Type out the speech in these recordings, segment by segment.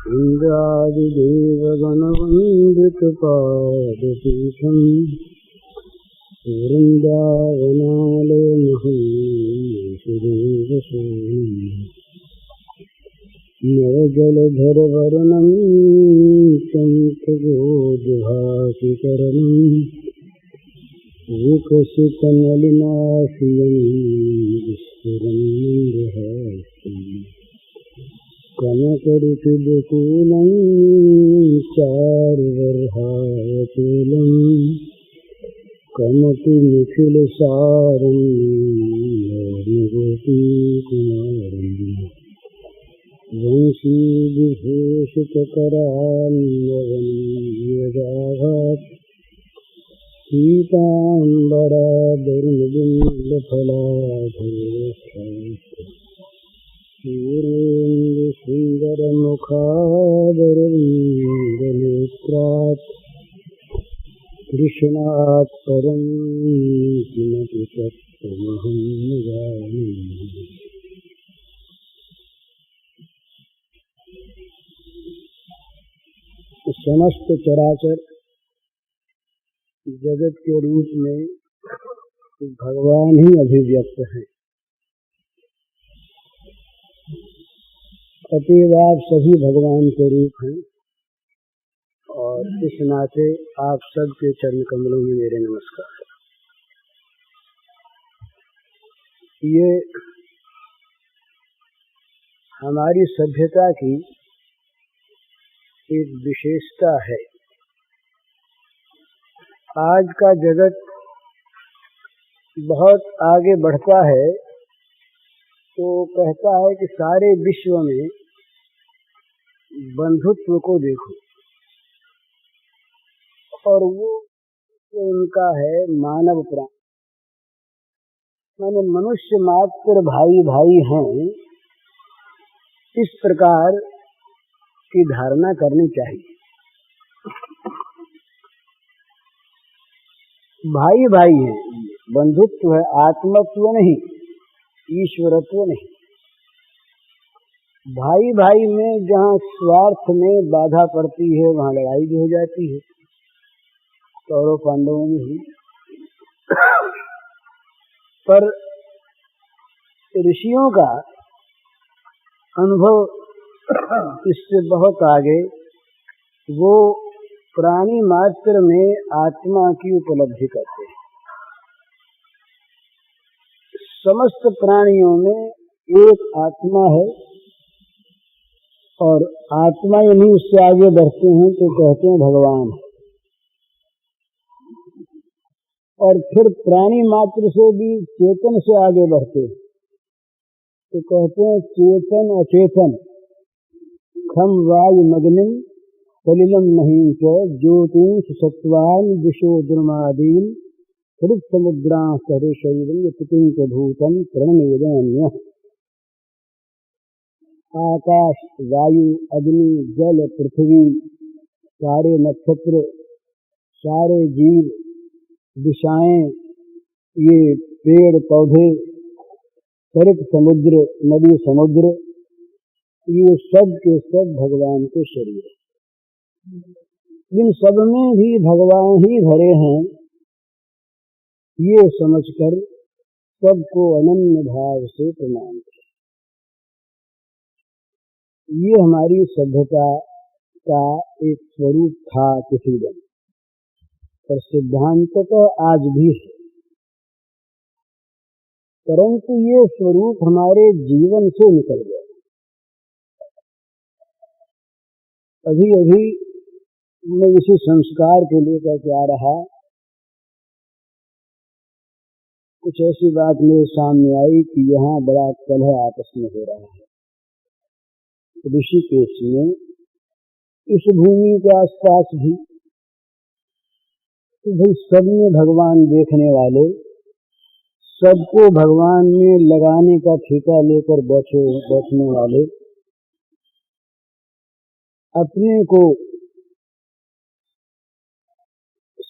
इन्द्रादिदेवगणवन्दितपादपीठम् वृन्दावनालयमहं सुरेन्द्रसूनुम् नवजलधरवर्णं चन्द्रगोदभासिकरणम् विकसितनलिनाशियं विस्फुरन्मन्दहास्यम् कनकरुचिदुकूलं चारुवर्हावचूलं कमपिनिखिलसारं गोपीकुमारम् वंशीविभूषितकरान्नवनीयजाभात् पीताम्बराधरनिबिम्बफलाधरोष्ठात् सूरेन्दुसुन्दरमुखादरविन्दनेत्रात् कृष्णात् परं किमपि तत्त्वमहं न जाने। समस्त चराचर जगत के रूप में भगवान ही अभिव्यक्त है। अतएव आप सभी भगवान के रूप हैं और इस नाते आप सबके चरण कमलों में मेरे नमस्कार। ये हमारी सभ्यता की एक विशेषता है। आज का जगत बहुत आगे बढ़ता है तो कहता है कि सारे विश्व में बंधुत्व को देखो, और वो उनका है मानव प्राण, माने मनुष्य मात्र भाई भाई हैं, इस प्रकार की धारणा करनी चाहिए। भाई भाई है, बंधुत्व है, आत्मत्व नहीं, ईश्वरत्व नहीं। भाई भाई में जहाँ स्वार्थ में बाधा पड़ती है वहाँ लड़ाई भी हो जाती है। कौरव पांडवों में ही। पर ऋषियों का अनुभव इससे बहुत आगे, वो प्राणी मात्र में आत्मा की उपलब्धि करते हैं। समस्त प्राणियों में एक आत्मा है और आत्मा यदि उससे आगे बढ़ते हैं तो कहते हैं भगवान। और फिर प्राणी मात्र से भी चेतन से आगे बढ़ते हैं तो कहते हैं चेतन अचेतन। खम वायुमग्निं सलिलं महीं च ज्योतिंश सत्त्वान् दिशो द्रुमादीन् हृत् समुद्रां सरिशैवं यत्किञ्च भूतं प्रणमेदन्यः। आकाश, वायु, अग्नि, जल, पृथ्वी, सारे नक्षत्र, सारे जीव, दिशाएं, ये पेड़ पौधे, सरित समुद्र, नदी समुद्र, ये सब के सब भगवान के शरीर हैं। इन सब में भी भगवान ही भरे हैं, ये समझकर सबको अनन्य भाव से प्रणाम करें। ये हमारी सभ्यता का एक स्वरूप था किसी दिन, पर सिद्धांततः आज भी है। परंतु ये स्वरूप हमारे जीवन से निकल गया। अभी अभी मैं इसी संस्कार को लेकर के आ रहा, कुछ ऐसी बात मेरे सामने आई कि यहाँ बड़ा कलह आपस में हो रहा है ऋषिकेश में, इस भूमि के आसपास भी। तो भाई सब में भगवान देखने वाले, सबको भगवान में लगाने का ठेका लेकर बैठने वाले, अपने को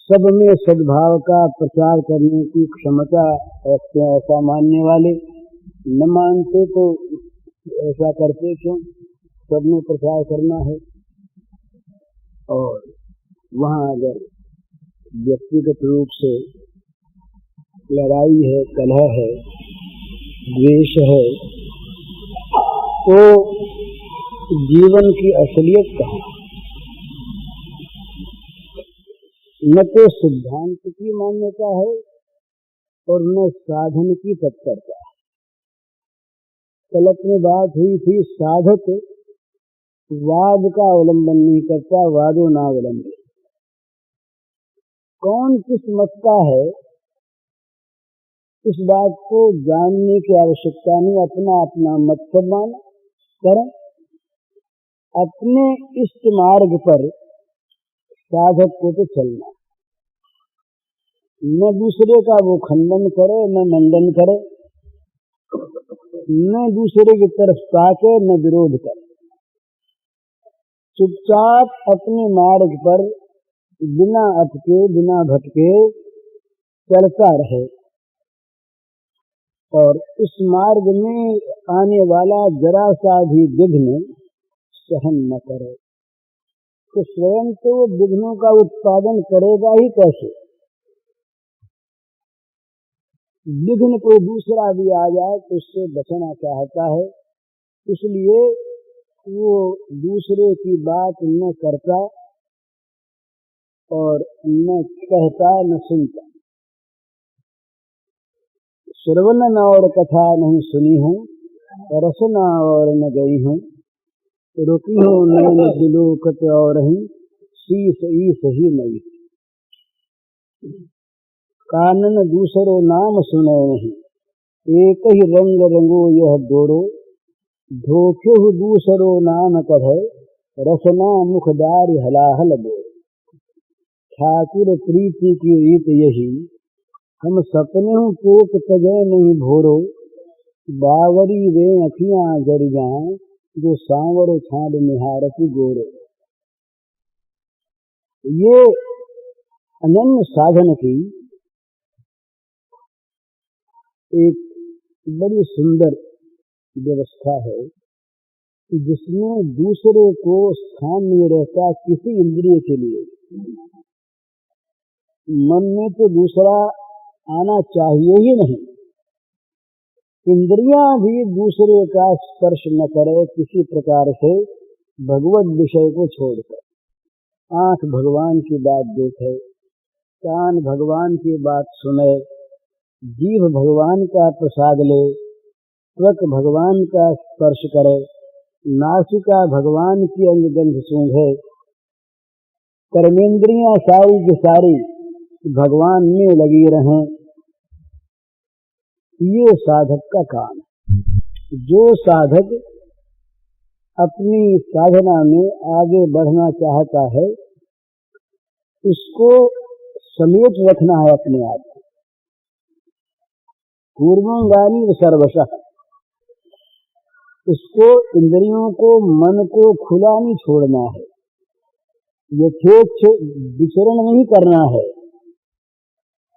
सब में सद्भाव का प्रचार करने की क्षमता ऐसा मानने वाले, न मानते तो ऐसा करते क्यों? सब में प्रचार करना है। और वहाँ अगर व्यक्तिगत रूप से लड़ाई है, कलह है, द्वेष है, तो जीवन की असलियत कहाँ? न तो सिद्धांत की मान्यता है और न साधन की तत्परता है। कल अपनी बात हुई थी, साधक वाद का अवलंबन नहीं करता, वादो नावलंबन। कौन किस मत का है इस बात को जानने की आवश्यकता नहीं, अपना अपना मत सब माना करें। अपने इष्ट मार्ग पर साधक को तो चलना, न दूसरे का वो खंडन करे, न मंडन करे, न दूसरे की तरफ ताके, न विरोध करे। चुपचाप अपने मार्ग पर बिना अटके, बिना भटके चलता रहे और इस मार्ग में आने वाला जरा सा भी विघ्न सहन न करे। तो स्वयं तो विघ्नों का उत्पादन करेगा ही कैसे? विघ्न कोई दूसरा भी आ जाए तो उससे बचना चाहता है, इसलिए वो दूसरे की बात न करता और न कहता न सुनता। श्रवण न और कथा नहीं सुनी हूँ, रसना और न गई हूँ, रुकी हूँ नैन दिलोकत और ही, शीस ईस ही नहीं। कानन दूसरो नाम सुने नहीं, एक ही रंग रंगो यह दोरो, धोखे दूसरो नाम कहे, रसना मुखदार हलाहल बोल। ठाकुर प्रीति की रीत यही, हम सपने कोक तजे नहीं भोरो, बावरी वे अखियां जर जाएं, जो सांवरो छाड़ निहारती गोरो। ये अनन्य साधन की एक बड़ी सुंदर व्यवस्था है, जिसमें दूसरे को स्थान नहीं रहता किसी इंद्रिय के लिए। मन में तो दूसरा आना चाहिए ही नहीं, इंद्रियां भी दूसरे का स्पर्श न करे किसी प्रकार से भगवत विषय को छोड़कर। आंख भगवान की बात देखे, कान भगवान की बात सुने, जीभ भगवान का प्रसाद ले, त्वक भगवान का स्पर्श करे, नासिका भगवान की अंगगंध सूंघे, कर्मेंद्रियां सारी की सारी भगवान में लगी रहें। ये साधक का काम है। जो साधक अपनी साधना में आगे बढ़ना चाहता है, उसको समेट रखना है अपने आप को। पूर्वंगानी सर्वशः, इसको इंद्रियों को, मन को खुला नहीं छोड़ना है, यथेच्छ विचरण नहीं करना है।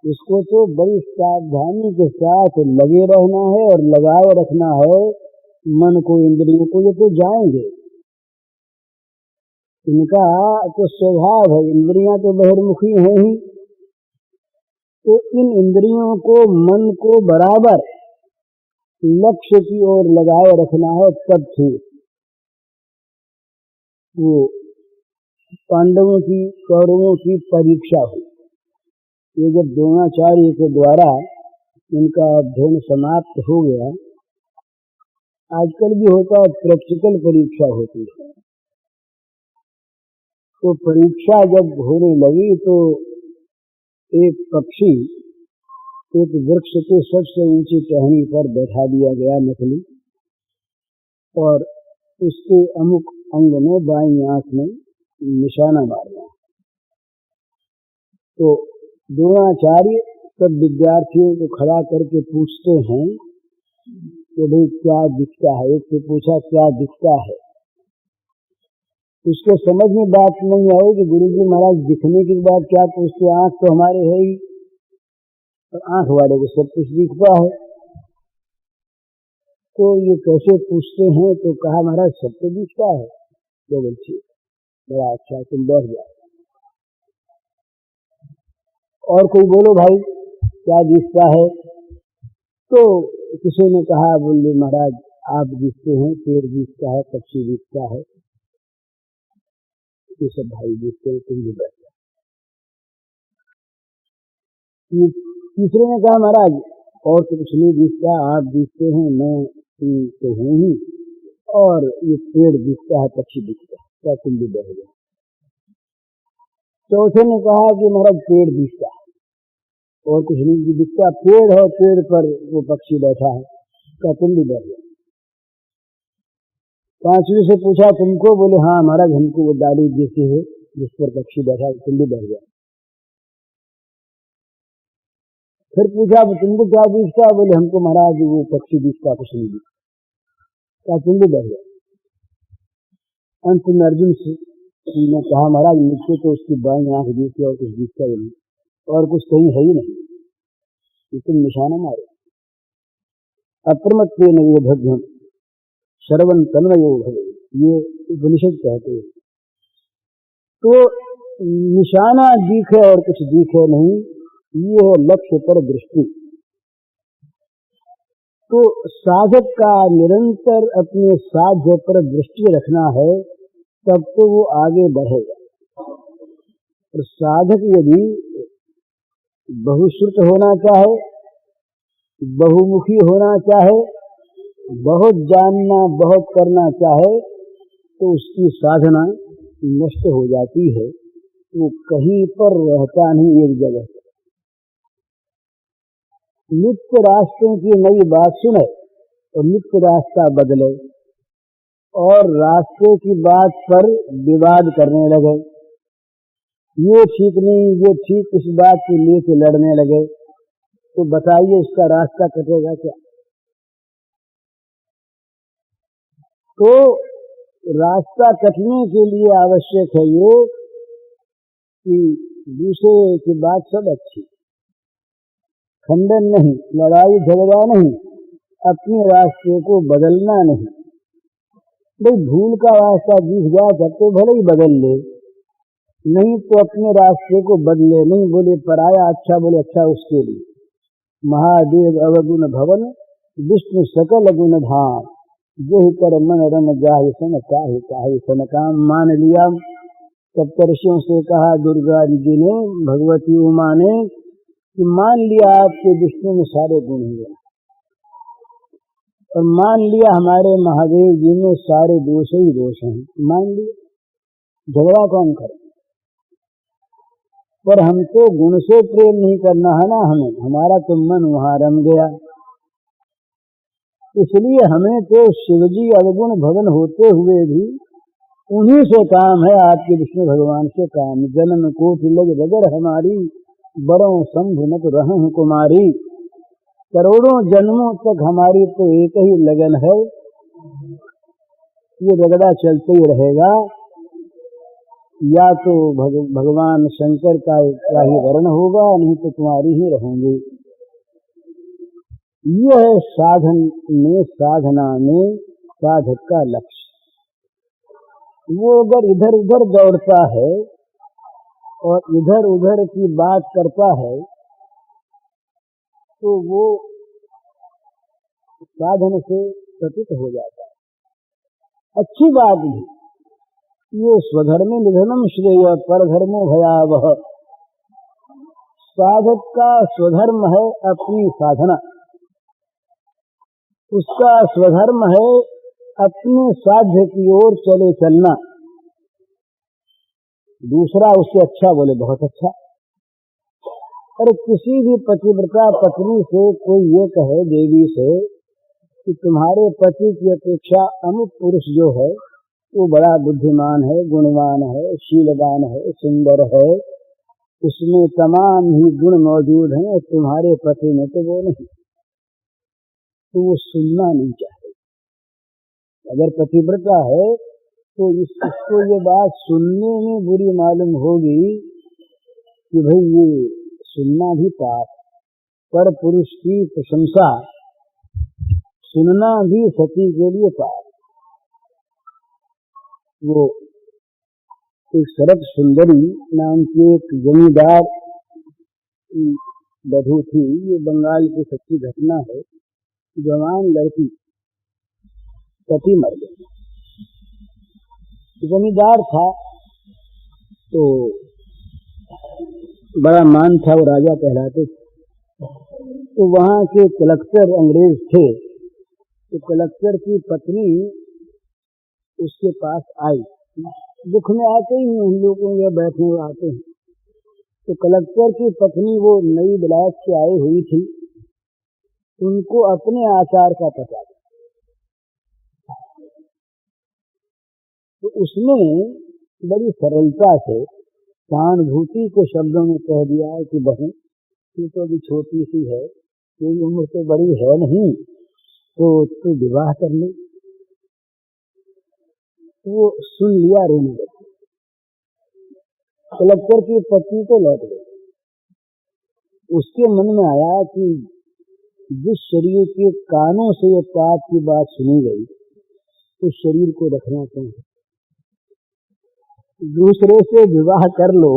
इसको तो बड़ी सावधानी के साथ लगे रहना है और लगाए रखना है मन को, इंद्रियों को। ये तो जाएंगे, इनका तो स्वभाव है, इंद्रियां तो बहिर्मुखी हैं ही। तो इन इंद्रियों को, मन को बराबर लक्ष्य की ओर लगाए रखना है। तब ठीक वो पांडवों की, कौरवों की परीक्षा हुई। ये जब द्रोणाचार्य के द्वारा इनका अध्ययन समाप्त हो गया, आजकल भी होता है प्रैक्टिकल परीक्षा होती है, तो परीक्षा जब होने लगी तो एक पक्षी एक वृक्ष के सबसे ऊंची टहनी पर बैठा दिया गया नकली, और उसके अमुक अंग में, बाईं आंख में निशाना मारना। तो द्रोणाचार्य सब विद्यार्थियों को खड़ा करके पूछते हैं कि भाई क्या दिखता है। एक से पूछा क्या दिखता है, उसको समझ में बात नहीं आई कि गुरुजी महाराज दिखने की बात क्या पूछते, आंख तो हमारे है ही, और आंख वाले को सब कुछ दिखता है। तो ये कैसे पूछते हैं? तो कहा महाराज सबको दिखता है। तो बोले बड़ा अच्छा, तुम बैठ जाओ। और कोई बोलो भाई क्या दिखता है? तो किसी ने कहा, बोले महाराज आप दिखते हैं, पेड़ दिखता है, पक्षी दिखता है, ये सब भाई दिखते हैं, तुम भी बैठ जाओ। तीसरे ने कहा महाराज और तो कुछ नहीं दिखता, आप दिखते हैं, मैं तो हूँ ही, और ये पेड़ दिखता है, पक्षी दिखता है, क्या तुम भी बैठ जाओ। चौथे ने कहा कि महाराज पेड़ दिखता है और कुछ नहीं दिखता, पेड़ है, पेड़ पर वो पक्षी बैठा है, क्या तुम भी बैठ जाओ। पांचवी से पूछा तुमको? बोले हाँ महाराज हमको वो डाली जैसी है जिस पर पक्षी बैठा है, तुम भी बैठ जाओ। फिर पूछा तुमको क्या दिखता? बोले हमको महाराज वो पक्षी दिखता, कुछ नहीं दिखता, क्या तुम भी बैठ जाओ। अंत में अर्जुन से ने कहा महाराज मुझको तो उसकी बाईं आंख दिखती और कुछ दिखता ही नहीं, और कुछ कहीं है ही नहीं, तुम निशाना मारो। अप्रमत्तेन योद्धव्यम श्रवण तन्मयो भवे, ये उपनिषद कहते हैं। तो निशाना दिखे और कुछ दिखे नहीं, ये है लक्ष्य पर दृष्टि। तो साधक का निरंतर अपने साध्य पर दृष्टि रखना है, तब तो वो आगे बढ़ेगा। और साधक यदि बहुश्रुत होना चाहे, बहुमुखी होना चाहे, बहुत जानना बहुत करना चाहे, तो उसकी साधना नष्ट हो जाती है, वो कहीं पर रहता नहीं एक जगह। नित्य रास्तों की नई बात सुने और नित्य रास्ता बदले, और रास्ते की बात पर विवाद करने लगे, ये ठीक नहीं ये ठीक, इस बात को लेके लड़ने लगे, तो बताइए इसका रास्ता कटेगा क्या? तो रास्ता कटने के लिए आवश्यक है ये कि दूसरे की बात सब अच्छी, खंडन नहीं, लड़ाई झगड़ा नहीं, अपने रास्ते को बदलना नहीं। भाई भूल का रास्ता दिख जाए तब तो भले ही बदल ले, नहीं तो अपने रास्ते को बदले नहीं। बोले पराया अच्छा, बोले अच्छा उसके लिए। महादेव अवगुण भवन विष्णु सकल गुण धाम, जो कर मन रन जाहि सन काहे काहे सन काम। मान लिया सप्तर्षियों से कहा दुर्गा जी ने, भगवती उमा ने, कि मान लिया आपके विष्णु में सारे गुण हुए, और मान लिया हमारे महादेव जी में सारे दोष ही दोष हैं, मान लिया, झगड़ा कौन करे? पर हमको गुण से प्रेम नहीं करना है ना, हमें हमारा तो मन वहां रम गया। इसलिए हमें तो शिवजी अवगुण भवन होते हुए भी उन्हीं से काम है, आपके विष्णु भगवान से काम। जन्म कोटि लग रगर हमारी, बड़ों शंभु नत रहं कुमारी। करोड़ों जन्मों तक हमारी तो एक ही लगन है, ये रगड़ा चलते ही रहेगा। या तो भगवान शंकर का ही वर्ण होगा, नहीं तो तुम्हारी ही रहूंगी। यह है साधन में, साधना में साधक का लक्ष्य। वो अगर इधर उधर दौड़ता है और इधर उधर की बात करता है, तो वो साधन से पतित हो जाता है। अच्छी बात नहीं, ये स्वधर्मे निधनम श्रेय परधर्मो भयावह। साधक का स्वधर्म है अपनी साधना, उसका स्वधर्म है अपने साध्य की ओर चले चलना। दूसरा उससे अच्छा बोले बहुत अच्छा। और किसी भी पतिव्रता पत्नी से कोई ये कहे, देवी से, कि तुम्हारे पति की अपेक्षा अमुक पुरुष जो है वो बड़ा बुद्धिमान है, गुणवान है, शीलवान है, सुंदर है, उसमें तमाम ही गुण मौजूद हैं, तुम्हारे पति में तो वो नहीं, तो वो सुनना नहीं चाहते। अगर पतिव्रता है तो इसको ये बात सुनने में बुरी मालूम होगी कि भाई ये सुनना भी पाप। पर पुरुष की प्रशंसा सुनना भी सती के लिए पाप। वो एक शरद सुंदरी नाम की एक जमींदार बधू थी। ये बंगाल की सच्ची घटना है। जवान लड़की पति मर गया। जमींदार था तो बड़ा मान था, वो राजा कहलाते थे। तो वहां के कलेक्टर अंग्रेज थे, तो कलेक्टर की पत्नी उसके पास आई। दुख में आते ही हम लोगों के बैठने आते हैं। तो कलेक्टर की पत्नी वो नई विलायत से आई हुई थी, उनको अपने आचार का पता था। तो उसने बड़ी सरलता से सहानुभूति के शब्दों में कह दिया कि बहन तू तो अभी छोटी सी है, तेरी उम्र तो बड़ी है नहीं, तो तू विवाह कर ले। वो सुन लिया, रोने लगी। कलेक्टर की पत्नी तो लौट गई। उसके मन में आया कि जिस शरीर के कानों से ये पाप की बात सुनी गई, उस शरीर को रखना चाहिए। दूसरे से विवाह कर लो,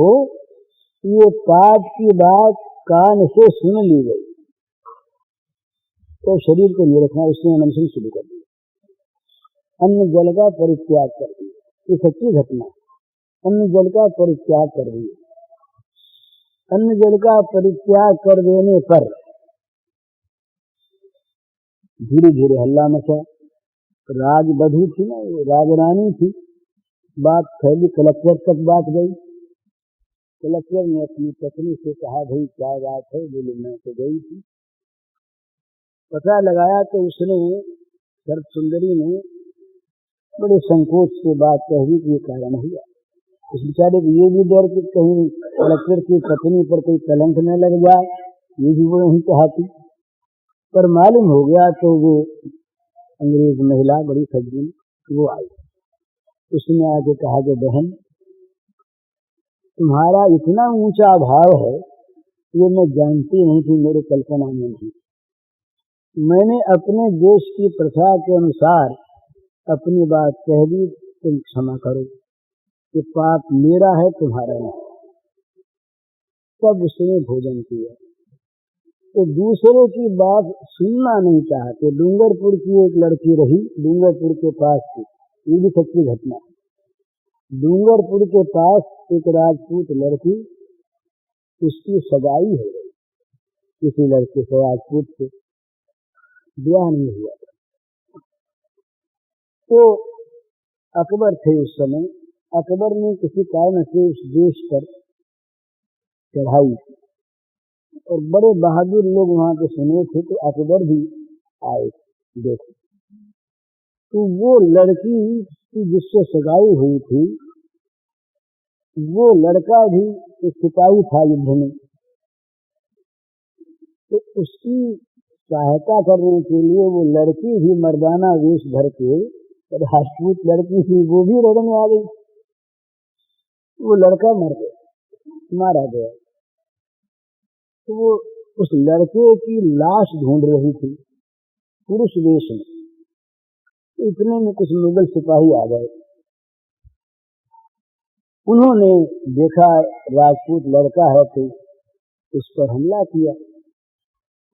ये पाप की बात कान से सुन ली गई, तो शरीर को नहीं रखना। उसने अनशन शुरू कर दिया, अन्न जल का परित्याग कर दिया। ये सच्ची घटना। अन्न जल का परित्याग कर दिया। अन्न जल का परित्याग कर देने पर धीरे धीरे हल्ला मचा। राजबधू थी ना, राजरानी थी, बात फैली, कलेक्टर तक बात गई। कलेक्टर ने अपनी पत्नी से कहा, भाई क्या बात है? बोले मैं तो गई थी। पता लगाया तो उसने, शरद सुंदरी ने बड़े संकोच से बात कह दी कि ये कारण हुआ। उस बेचारे को ये भी डर कि कहीं कलेक्टर की पत्नी पर कोई कलंक न लग जाए, ये भी वो नहीं चाहती। पर मालूम हो गया तो वो अंग्रेज महिला बड़ी सज्जन वो आई। उसने आके कहा कि बहन तुम्हारा इतना ऊंचा भाव है, ये मैं जानती नहीं थी, मेरे कल्पना में थी। मैंने अपने देश की प्रथा के अनुसार अपनी बात कह दी, तुम क्षमा करो, ये पाप मेरा है, तुम्हारा नहीं। तब उसने भोजन किया। तो दूसरे की बात सुनना नहीं चाहते। डूंगरपुर की एक लड़की रही, डूंगरपुर के पास थी, ये भी सच्ची घटना है। डूंगरपुर के पास एक राजपूत लड़की, उसकी सगाई हो गई किसी लड़के से, राजपूत से, ब्याह नहीं हुआ। तो अकबर थे उस समय। अकबर ने किसी कारण से उस देश पर चढ़ाई की और बड़े बहादुर लोग वहां के सुने थे, तो अकबर भी आए देखो। तो वो लड़की की जिससे सगाई हुई थी, वो लड़का भी एक सिपाही था युद्ध में, तो उसकी सहायता करने के लिए वो लड़की भी मर्दाना वेश भर के, राजपूत लड़की थी, वो भी रण में आ गई। वो लड़का मर गया, मारा गया। तो वो उस लड़के की लाश ढूंढ रही थी पुरुष वेश में। इतने में कुछ मुगल सिपाही आ गए। उन्होंने देखा राजपूत लड़का है तो उस पर हमला किया।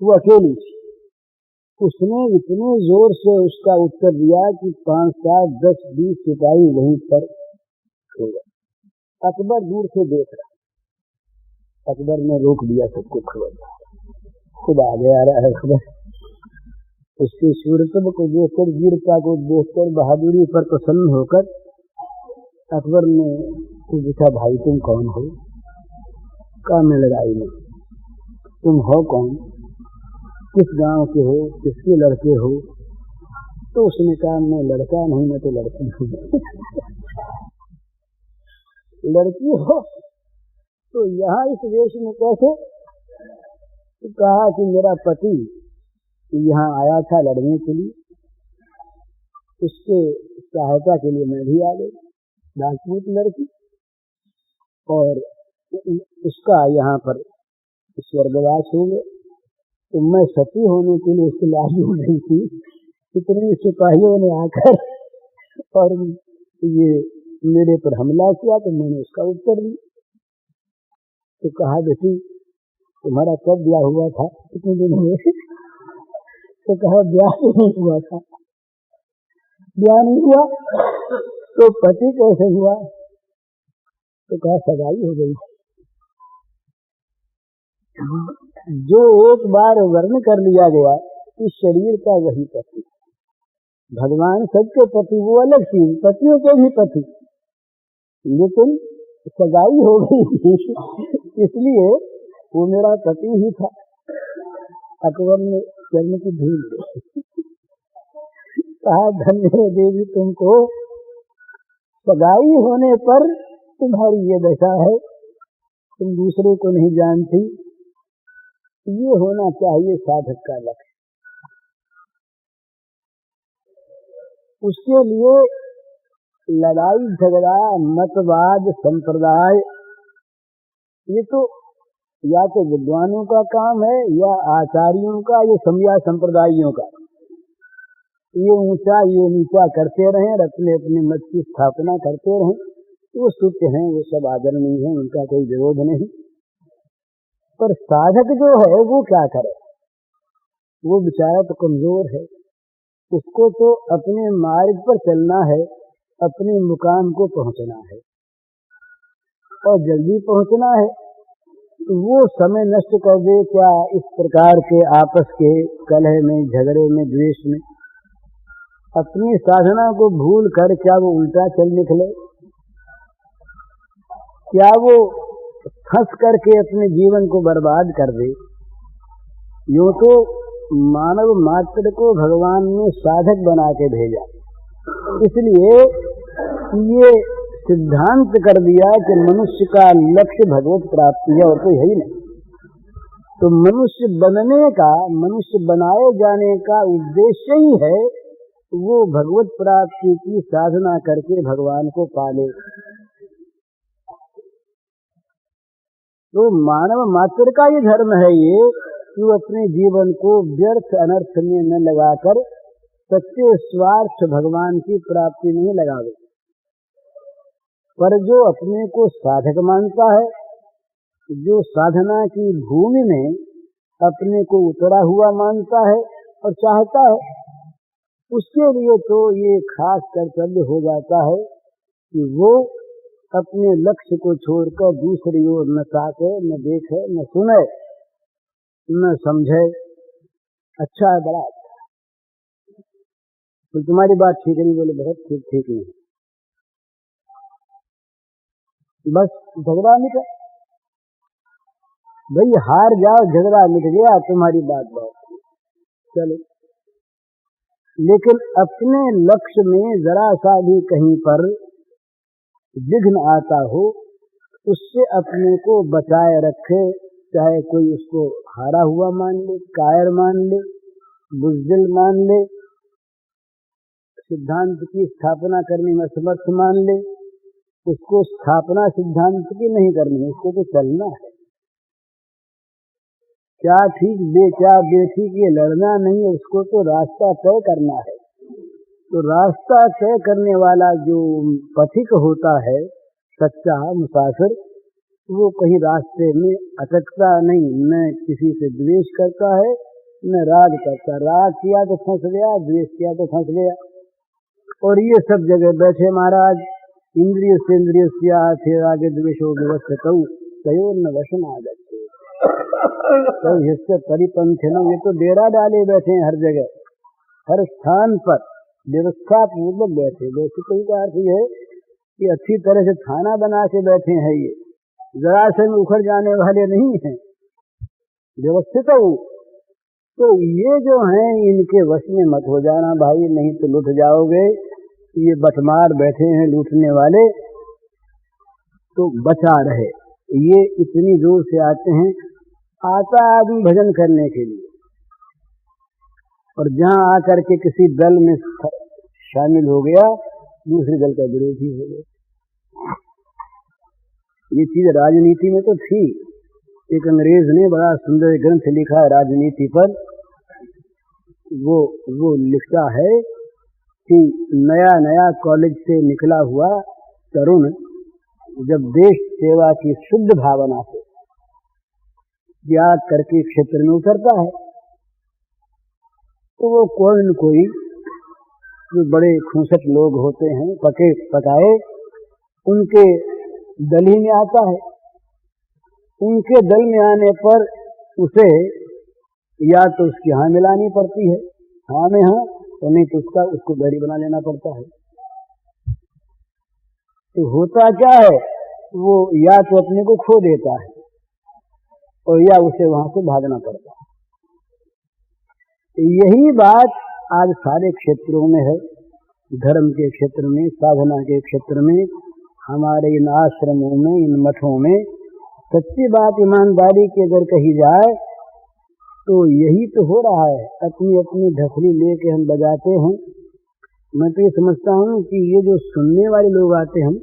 वो अकेली थी। उसने इतने जोर से उसका उत्तर दिया कि 5, 7, 10, 20 सिपाही वहीं पर हो गए। अकबर दूर से देख रहा। अकबर ने रोक दिया सबको, खबर खुद आ गया रहा है अकबर। उसकी सूरत को देखकर, वीरता को देखकर, बहादुरी पर प्रसन्न होकर अकबर ने पूछा, भाई तुम कौन हो? कहा मैं लड़ाई में। तुम हो कौन? किस गांव के हो? किसके लड़के हो? तो उसने कहा मैं लड़का नहीं, मैं तो लड़की हूँ। लड़की हो तो यहाँ इस वेश में कैसे? तो कहा कि मेरा पति यहाँ आया था लड़ने के लिए, उसके सहायता के लिए मैं भी आ गई, राजपूत लड़की, और उसका यहाँ पर स्वर्गवास हो गया। तो मैं सती होने के लिए उसकी लाश हो गई थी, इतने सिपाहियों ने आकर और ये मेरे पर हमला किया तो मैंने उसका उत्तर दिया। तो कहा बेटी तुम्हारा कब ब्याह हुआ था, कितने दिन हुए? तो कहा ब्याह नहीं हुआ था। ब्याह नहीं हुआ तो पति कैसे हुआ? तो कहा सगाई हो गई। जो एक बार वर्ण कर लिया गया इस शरीर का वही पति। भगवान सबके पति, वो अलग चीज, पतियों के भी पति, लेकिन सगाई हो गई इसलिए वो मेरा पति ही था। अकबर ने चरण की धूल कहा धन्य देवी तुमको, सगाई होने पर तुम्हारी ये दशा है, तुम दूसरे को नहीं जानती। ये होना चाहिए साधक का लक्ष्य। उसके लिए लड़ाई झगड़ा, मतवाद, संप्रदाय, ये तो या तो विद्वानों का काम है या आचार्यों का, या संप्रदायों का। ये ऊंचा ये नीचा करते रहें, अपने अपने मत की स्थापना करते रहें, वो सत्य हैं, वो सब आदरणीय है, उनका कोई विरोध नहीं। पर साधक जो है वो क्या करे? वो बेचारा तो कमजोर है, उसको तो अपने मार्ग पर चलना है, अपने मुकाम को पहुंचना है और जल्दी पहुंचना है। तो वो समय नष्ट कर दे क्या इस प्रकार के आपस के कलह में, झगड़े में, द्वेष में? अपनी साधना को भूल कर क्या वो उल्टा चल निकले? क्या वो फंस करके अपने जीवन को बर्बाद कर दे? यूं तो मानव मात्र को भगवान ने साधक बना के भेजा, इसलिए ये सिद्धांत कर दिया कि मनुष्य का लक्ष्य भगवत प्राप्ति है और कोई है ही नहीं। तो मनुष्य बनने का, मनुष्य बनाए जाने का उद्देश्य ही है वो भगवत प्राप्ति की साधना करके भगवान को पाले। तो मानव मात्र का ये धर्म है ये कि वो अपने जीवन को व्यर्थ अनर्थ में न लगाकर सच्चे स्वार्थ भगवान की प्राप्ति नहीं लगावे। पर जो अपने को साधक मानता है, जो साधना की भूमि में अपने को उतरा हुआ मानता है और चाहता है, उसके लिए तो ये खास कर्तव्य हो जाता है कि वो अपने लक्ष्य को छोड़कर दूसरी ओर न ताके, न देखे, न सुने, न समझे। अच्छा है, बड़ा अच्छा। तो तुम्हारी बात ठीक नहीं, बोले बहुत ठीक, ठीक नहीं, बस झगड़ा मिट भाई, हार जाओ, झगड़ा मिट गया, तुम्हारी बात बहुत चलो। लेकिन अपने लक्ष्य में जरा सा भी कहीं पर विघ्न आता हो, उससे अपने को बचाए रखे। चाहे कोई उसको हारा हुआ मान ले, कायर मान ले, बुज़दिल मान ले, सिद्धांत की स्थापना करने में समर्थ मान ले, उसको स्थापना सिद्धांत की नहीं करनी, उसको तो चलना है। क्या ठीक क्या बेठीक ये लड़ना नहीं है, उसको तो रास्ता तय करना है। तो रास्ता तय करने वाला जो पथिक होता है, सच्चा मुसाफिर, वो कहीं रास्ते में अटकता नहीं, न किसी से द्वेष करता है, न राग करता। राग किया तो फंस गया, द्वेष किया तो फंस गया। और ये सब जगह बैठे महाराज, इंद्रिय सेंद्रिय थे आगे द्वेषो व्यवस्थितौ तयोर न वशम आगच्छेत्, तो इससे परिपंथ न, ये तो डेरा डाले बैठे हैं हर जगह, हर स्थान पर व्यवस्था पूर्वक बैठे। व्यवस्थित का अर्थ ये है कि अच्छी तरह से थाना बना के बैठे हैं, ये जरा से उखड़ जाने वाले नहीं हैं, व्यवस्थित हो। तो ये जो हैं इनके वश में मत हो जाना भाई, नहीं तो लुट जाओगे। ये बटमार बैठे हैं लूटने वाले, तो बचा रहे। ये इतनी दूर से आते हैं, आता आदमी भजन करने के लिए, और जहाँ आकर के किसी दल में शामिल हो गया, दूसरे दल का विरोधी हो गया। ये चीज राजनीति में तो थी। एक अंग्रेज ने बड़ा सुंदर ग्रंथ लिखा है राजनीति पर, वो लिखता है कि नया नया कॉलेज से निकला हुआ तरुण जब देश सेवा की शुद्ध भावना से त्याग करके क्षेत्र में उतरता है तो वो कोई न कोई जो बड़े खूंसट लोग होते हैं पके पकाए उनके दल ही में आता है। उनके दल में आने पर उसे या तो उसकी हाँ मिलानी पड़ती है, हाँ में हाँ, तो नहीं तो उसको बैरी बना लेना पड़ता है। तो होता क्या है, वो या तो अपने को खो देता है और या उसे वहां से भागना पड़ता है। यही बात आज सारे क्षेत्रों में है, धर्म के क्षेत्र में, साधना के क्षेत्र में, हमारे इन आश्रमों में, इन मठों में। सच्ची बात ईमानदारी की अगर कही जाए तो यही तो हो रहा है। अपनी अपनी ढसली लेके हम बजाते हैं। मैं तो ये समझता हूँ कि ये जो सुनने वाले लोग आते हैं,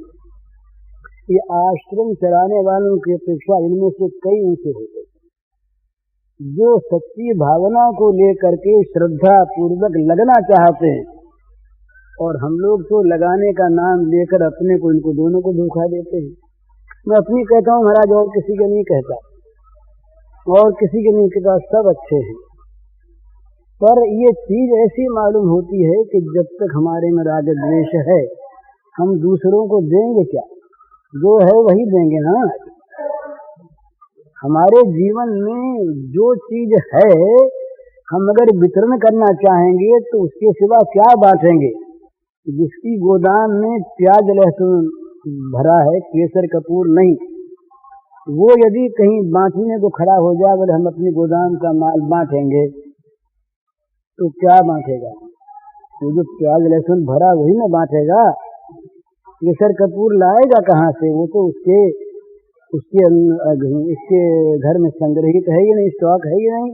ये आश्रम चलाने वालों की अपेक्षा इनमें से कई ऊंचे होते हैं, जो सच्ची भावना को लेकर के श्रद्धा पूर्वक लगना चाहते हैं। और हम लोग तो लगाने का नाम लेकर अपने को, इनको दोनों को धोखा देते हैं। मैं अपनी कहता हूँ महाराज, और किसी के नहीं कहता, और किसी के नहीं कहता, सब अच्छे हैं। पर ये चीज ऐसी मालूम होती है कि जब तक हमारे में राग द्वेष है, हम दूसरों को देंगे क्या? जो है वही देंगे ना। हमारे जीवन में जो चीज है, हम अगर वितरण करना चाहेंगे तो उसके सिवा क्या बांटेंगे? जिसकी गोदाम में प्याज लहसुन भरा है, केसर कपूर नहीं, वो यदि कहीं बांटने को खड़ा हो जाए, अगर हम अपनी गोदाम का माल बांटेंगे तो क्या बांटेगा? वो जो प्याज लहसुन भरा वही ना बांटेगा। केसर कपूर लाएगा कहाँ से? वो तो उसके घर में संग्रहित है ही नहीं, स्टॉक है ही नहीं।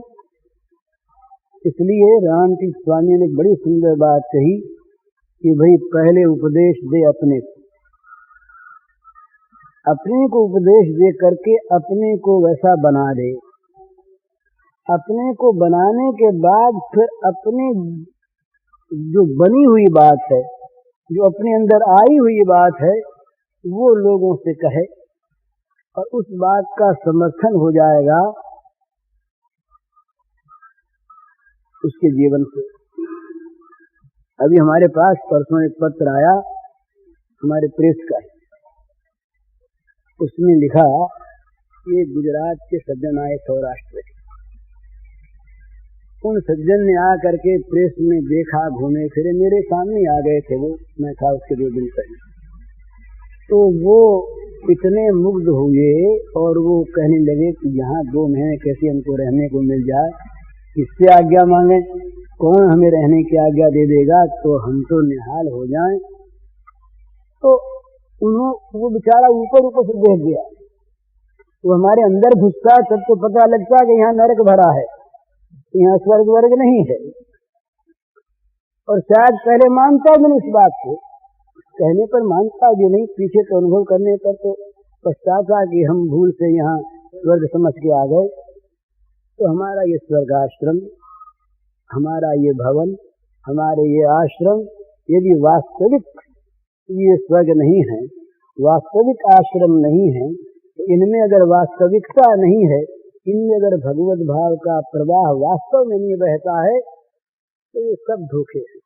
इसलिए रामकृष्ण स्वामी ने बड़ी सुंदर बात कही कि भाई पहले उपदेश दे अपने को उपदेश दे करके अपने को वैसा बना दे। अपने को बनाने के बाद फिर अपने जो बनी हुई बात है, जो अपने अंदर आई हुई बात है, वो लोगों से कहे और उस बात का समर्थन हो जाएगा उसके जीवन से। अभी हमारे पास परसों एक पत्र आया हमारे प्रेस का, उसमें लिखा ये गुजरात के सज्जन आए सौराष्ट्र के। उन सज्जन ने आकर के प्रेस में देखा, घूमे फिरे, मेरे सामने आ गए थे वो, मैं था उसके 2 दिन पहले। तो वो इतने मुग्ध हुए और वो कहने लगे कि यहाँ 2 महीने कैसे हमको रहने को मिल जाए, किससे आज्ञा मांगे, कौन हमें रहने की आज्ञा दे देगा, तो हम तो निहाल हो जाएं। तो वो बेचारा ऊपर ऊपर से देख गया, वो हमारे अंदर घुसता तब तो पता लगता कि यहाँ नरक भरा है, यहाँ स्वर्ग वर्ग नहीं है। और शायद पहले मानता भी नहीं इस बात को, कहने पर मानता भी नहीं, पीछे तो अनुभव करने पर तो पछताता कि हम भूल से यहाँ स्वर्ग समझ के आ गए। तो हमारा ये स्वर्ग आश्रम, हमारा ये भवन, हमारे ये आश्रम यदि वास्तविक ये स्वर्ग नहीं है, वास्तविक आश्रम नहीं है, तो इनमें अगर वास्तविकता नहीं है, इनमें अगर भगवत भाव का प्रवाह वास्तव में नहीं बहता है, तो ये सब धोखे हैं।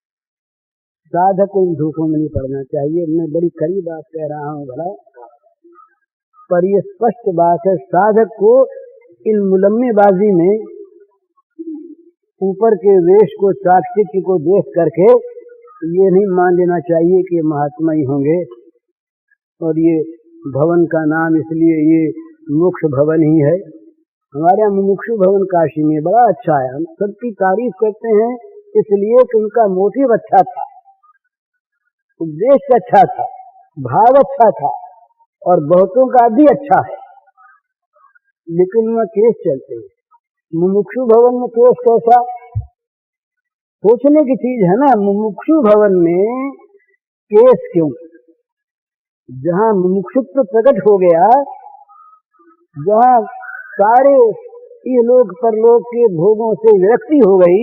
साधक को इन धोखों में नहीं पड़ना चाहिए। मैं बड़ी कड़ी बात कह रहा हूँ भला, पर ये स्पष्ट बात है, साधक को इन मुलम्मेबाजी में ऊपर के वेश को, चाकचिक्य को देख करके ये नहीं मान लेना चाहिए कि ये महात्मा ही होंगे और ये भवन का नाम इसलिए ये मोक्ष भवन ही है। हमारे यहाँ मुमुक्षु भवन काशी में बड़ा अच्छा है, हम सबकी तारीफ करते हैं इसलिए कि उनका मोटिव अच्छा था, उद्देश्य अच्छा था, भाव अच्छा था और बहुतों का भी अच्छा है। लेकिन वह केस चलते हैं। मुमुक्षु भवन में केस कैसा? सोचने की चीज है ना। मुमुक्षु भवन में केस क्यों? जहां मुमुक्षुत्व प्रकट हो गया, जहां सारे इहलोक परलोक के भोगों से विरक्ति हो गई,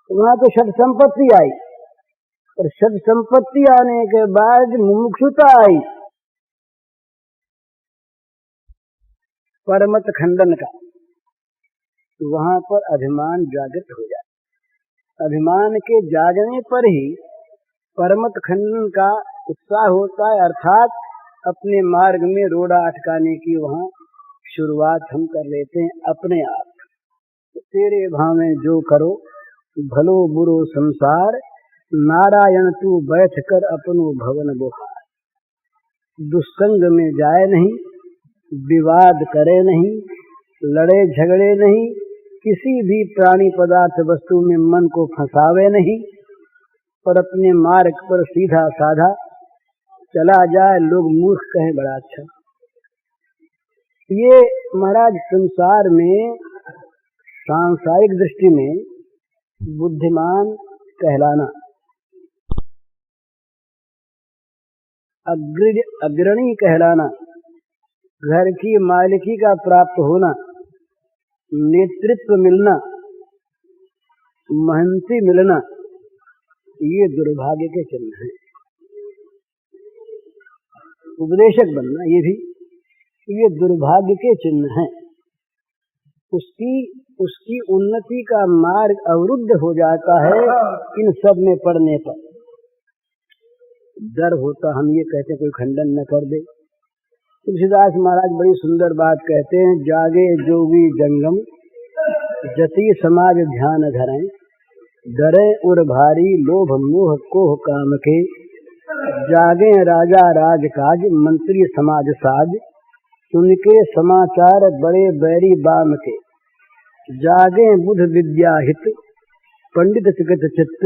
वहां तो षट संपत्ति आई, और षट संपत्ति आने के बाद मुमुक्षुता आई परमत खंडन का, तो वहां पर अभिमान जागृत हो जाए। अभिमान के जागने पर ही परमत खंडन का उत्साह होता है, अर्थात अपने मार्ग में रोड़ा अटकाने की वहां शुरुआत हम कर लेते हैं अपने आप। तो तेरे भावें जो करो भलो बुरो संसार, नारायण तू बैठ कर अपनो भवन बुहार। दुष्संग में जाए नहीं, विवाद करे नहीं, लड़े झगड़े नहीं, किसी भी प्राणी पदार्थ वस्तु में मन को फंसावे नहीं, और अपने मार्ग पर सीधा साधा चला जाए। लोग मूर्ख कहें बड़ा अच्छा। ये महाराज संसार में सांसारिक दृष्टि में बुद्धिमान कहलाना, अग्रणी कहलाना, घर की मालिकी का प्राप्त होना, नेतृत्व मिलना, महंती मिलना, ये दुर्भाग्य के चिन्ह हैं। उपदेशक बनना ये भी, ये दुर्भाग्य के चिन्ह हैं। उसकी उन्नति का मार्ग अवरुद्ध हो जाता है इन सब में पड़ने पर। डर होता, हम ये कहते कोई खंडन न कर दे। तुलसीदास महाराज बड़ी सुंदर बात कहते हैं, जागे जोगी जंगम जति समाज ध्यान धरें, डरे उर भारी लोभ मोह कोह काम के, जागे राजा राजकाज मंत्री समाज साज, उनके समाचार बड़े बैरी बाम के, जागे बुध विद्या हित पंडित चिकित चित्त,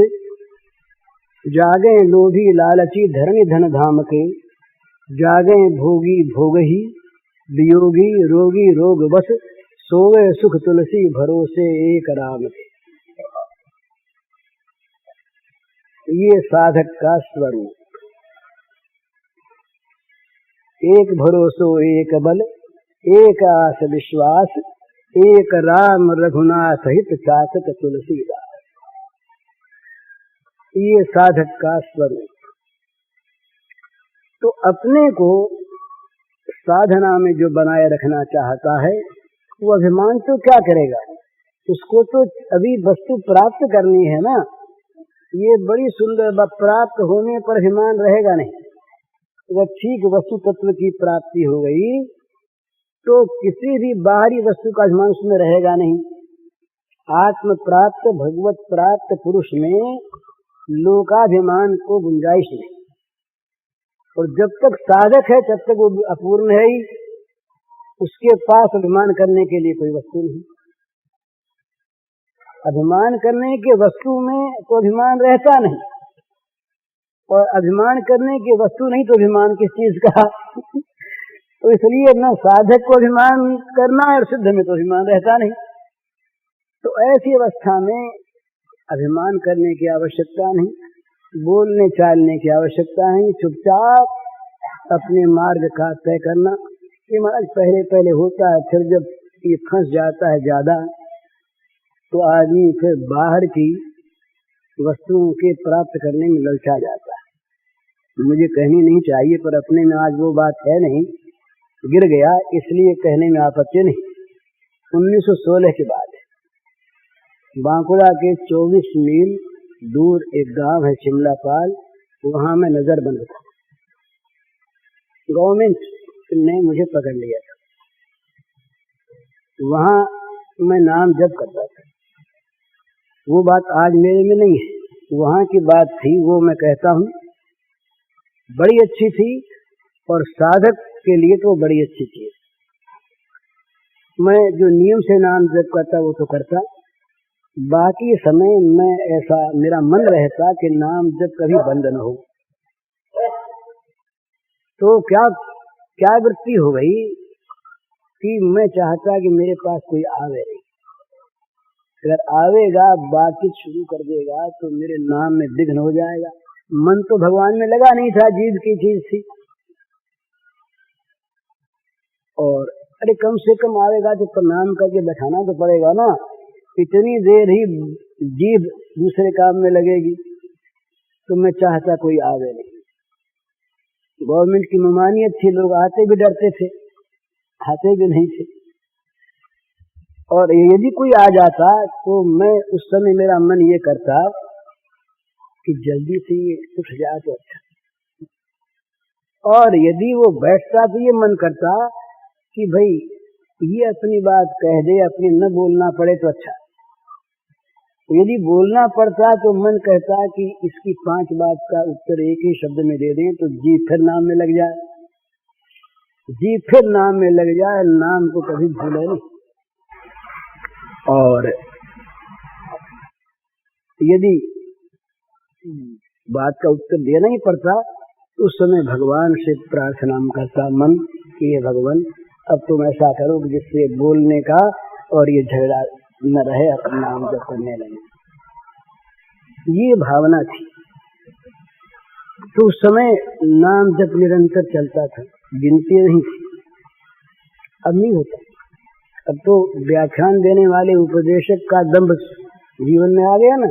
जागे लोभी लालची धरणी धन धाम के, जागे भोगी भोगही वियोगी रोगी रोग बस, सोवे सुख तुलसी भरोसे एक राम के। ये साधक का स्वरूप। एक भरोसो एक बल, एक आस विश्वास, एक राम रघुनाथ हित चासक तुलसीदास। ये साधक का स्वरूप। तो अपने को साधना में जो बनाए रखना चाहता है वो अभिमान तो क्या करेगा, उसको तो अभी वस्तु प्राप्त करनी है ना। ये बड़ी सुंदर प्राप्त होने पर अभिमान रहेगा नहीं। अगर ठीक वस्तु तत्व की प्राप्ति हो गई तो किसी भी बाहरी वस्तु का अभिमान उसमें रहेगा नहीं। आत्म प्राप्त भगवत प्राप्त पुरुष में लोकाभिमान को गुंजाइश नहीं, और जब तक साधक है तब तक वो अपूर्ण है ही, उसके पास अभिमान करने के लिए कोई वस्तु नहीं। अभिमान करने के वस्तु में तो अभिमान रहता नहीं, और अभिमान करने की वस्तु नहीं तो अभिमान किस चीज का। तो इसलिए न साधक को अभिमान करना और सिद्ध में तो अभिमान रहता नहीं। तो ऐसी अवस्था में अभिमान करने की आवश्यकता नहीं, बोलने चालने की आवश्यकता नहीं, चुपचाप अपने मार्ग का तय करना। ये महाराज पहले पहले होता है, फिर जब ये फंस जाता है ज्यादा तो आदमी फिर बाहर की वस्तुओं के प्राप्त करने में ललचा जाता है। मुझे कहनी नहीं चाहिए पर अपने में आज वो बात है नहीं, गिर गया, इसलिए कहने में आपत्ति नहीं। 1916 के बाद बांकुड़ा के 24 मील दूर एक गांव है शिमलापाल, वहां मैं नजर बंद था। गवर्नमेंट ने मुझे पकड़ लिया था। वहां मैं नाम जप करता था। वो बात आज मेरे में नहीं है, वहां की बात थी, वो मैं कहता हूँ। बड़ी अच्छी थी और साधक के लिए तो बड़ी अच्छी चीज। मैं जो नियम से नाम जप करता वो तो करता, बाकी समय मैं ऐसा मेरा मन रहता कि नाम जप कभी बंद न हो। तो क्या वृत्ति हो गई कि मैं चाहता कि मेरे पास कोई आवे नहीं। अगर आवेगा बातचीत शुरू कर देगा तो मेरे नाम में विघ्न हो जाएगा। मन तो भगवान में लगा नहीं था, जीव की चीज थी। और अरे कम से कम आवेगा तो प्रणाम करके बैठाना तो पड़ेगा ना। इतनी देर ही जीभ दूसरे काम में लगेगी, तो मैं चाहता कोई आवे नहीं। गवर्नमेंट की ममानियत थी, लोग आते भी डरते थे, आते भी नहीं थे। और यदि कोई आ जाता तो मैं उस समय मेरा मन ये करता कि जल्दी से ये उठ जाए तो अच्छा, और यदि वो बैठता तो ये मन करता कि भाई ये अपनी बात कह दे, अपनी न बोलना पड़े तो अच्छा। यदि बोलना पड़ता तो मन कहता कि इसकी 5 बात का उत्तर एक ही शब्द में दे दें, तो जी फिर नाम में लग जाए, जी फिर नाम में लग जाए, नाम को कभी भूले नहीं। और यदि बात का उत्तर देना ही पड़ता तो उस समय भगवान से प्रार्थना करता मन कि ये भगवान अब तुम ऐसा करो कि जिससे बोलने का और ये झगड़ा न रहे, अपना नाम जप करने लगे। ये भावना थी। तो उस समय नाम जप निरंतर चलता था, गिनती नहीं थी। अब नहीं होता। अब तो व्याख्यान देने वाले उपदेशक का दंभ जीवन में आ गया ना।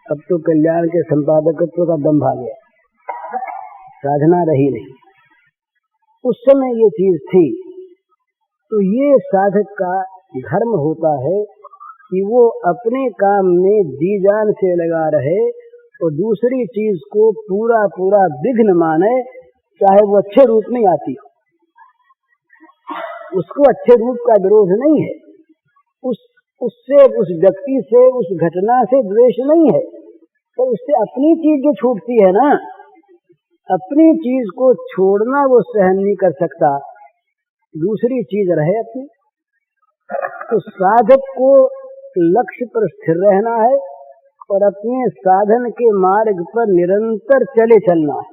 अब तो कल्याण के संपादकत्व का दंभ आ गया, साधना रही नहीं। उस समय ये चीज थी। तो ये साधक का धर्म होता है कि वो अपने काम में जी जान से लगा रहे और दूसरी चीज को पूरा पूरा विघ्न माने, चाहे वो अच्छे रूप में आती हो। उसको अच्छे रूप का विरोध नहीं है, उससे, उस व्यक्ति से, उस घटना से द्वेष नहीं है, पर उससे अपनी चीज जो छूटती है ना, अपनी चीज को छोड़ना वो सहन नहीं कर सकता, दूसरी चीज रहे अपनी। तो साधक को लक्ष्य पर स्थिर रहना है और अपने साधन के मार्ग पर निरंतर चले चलना है।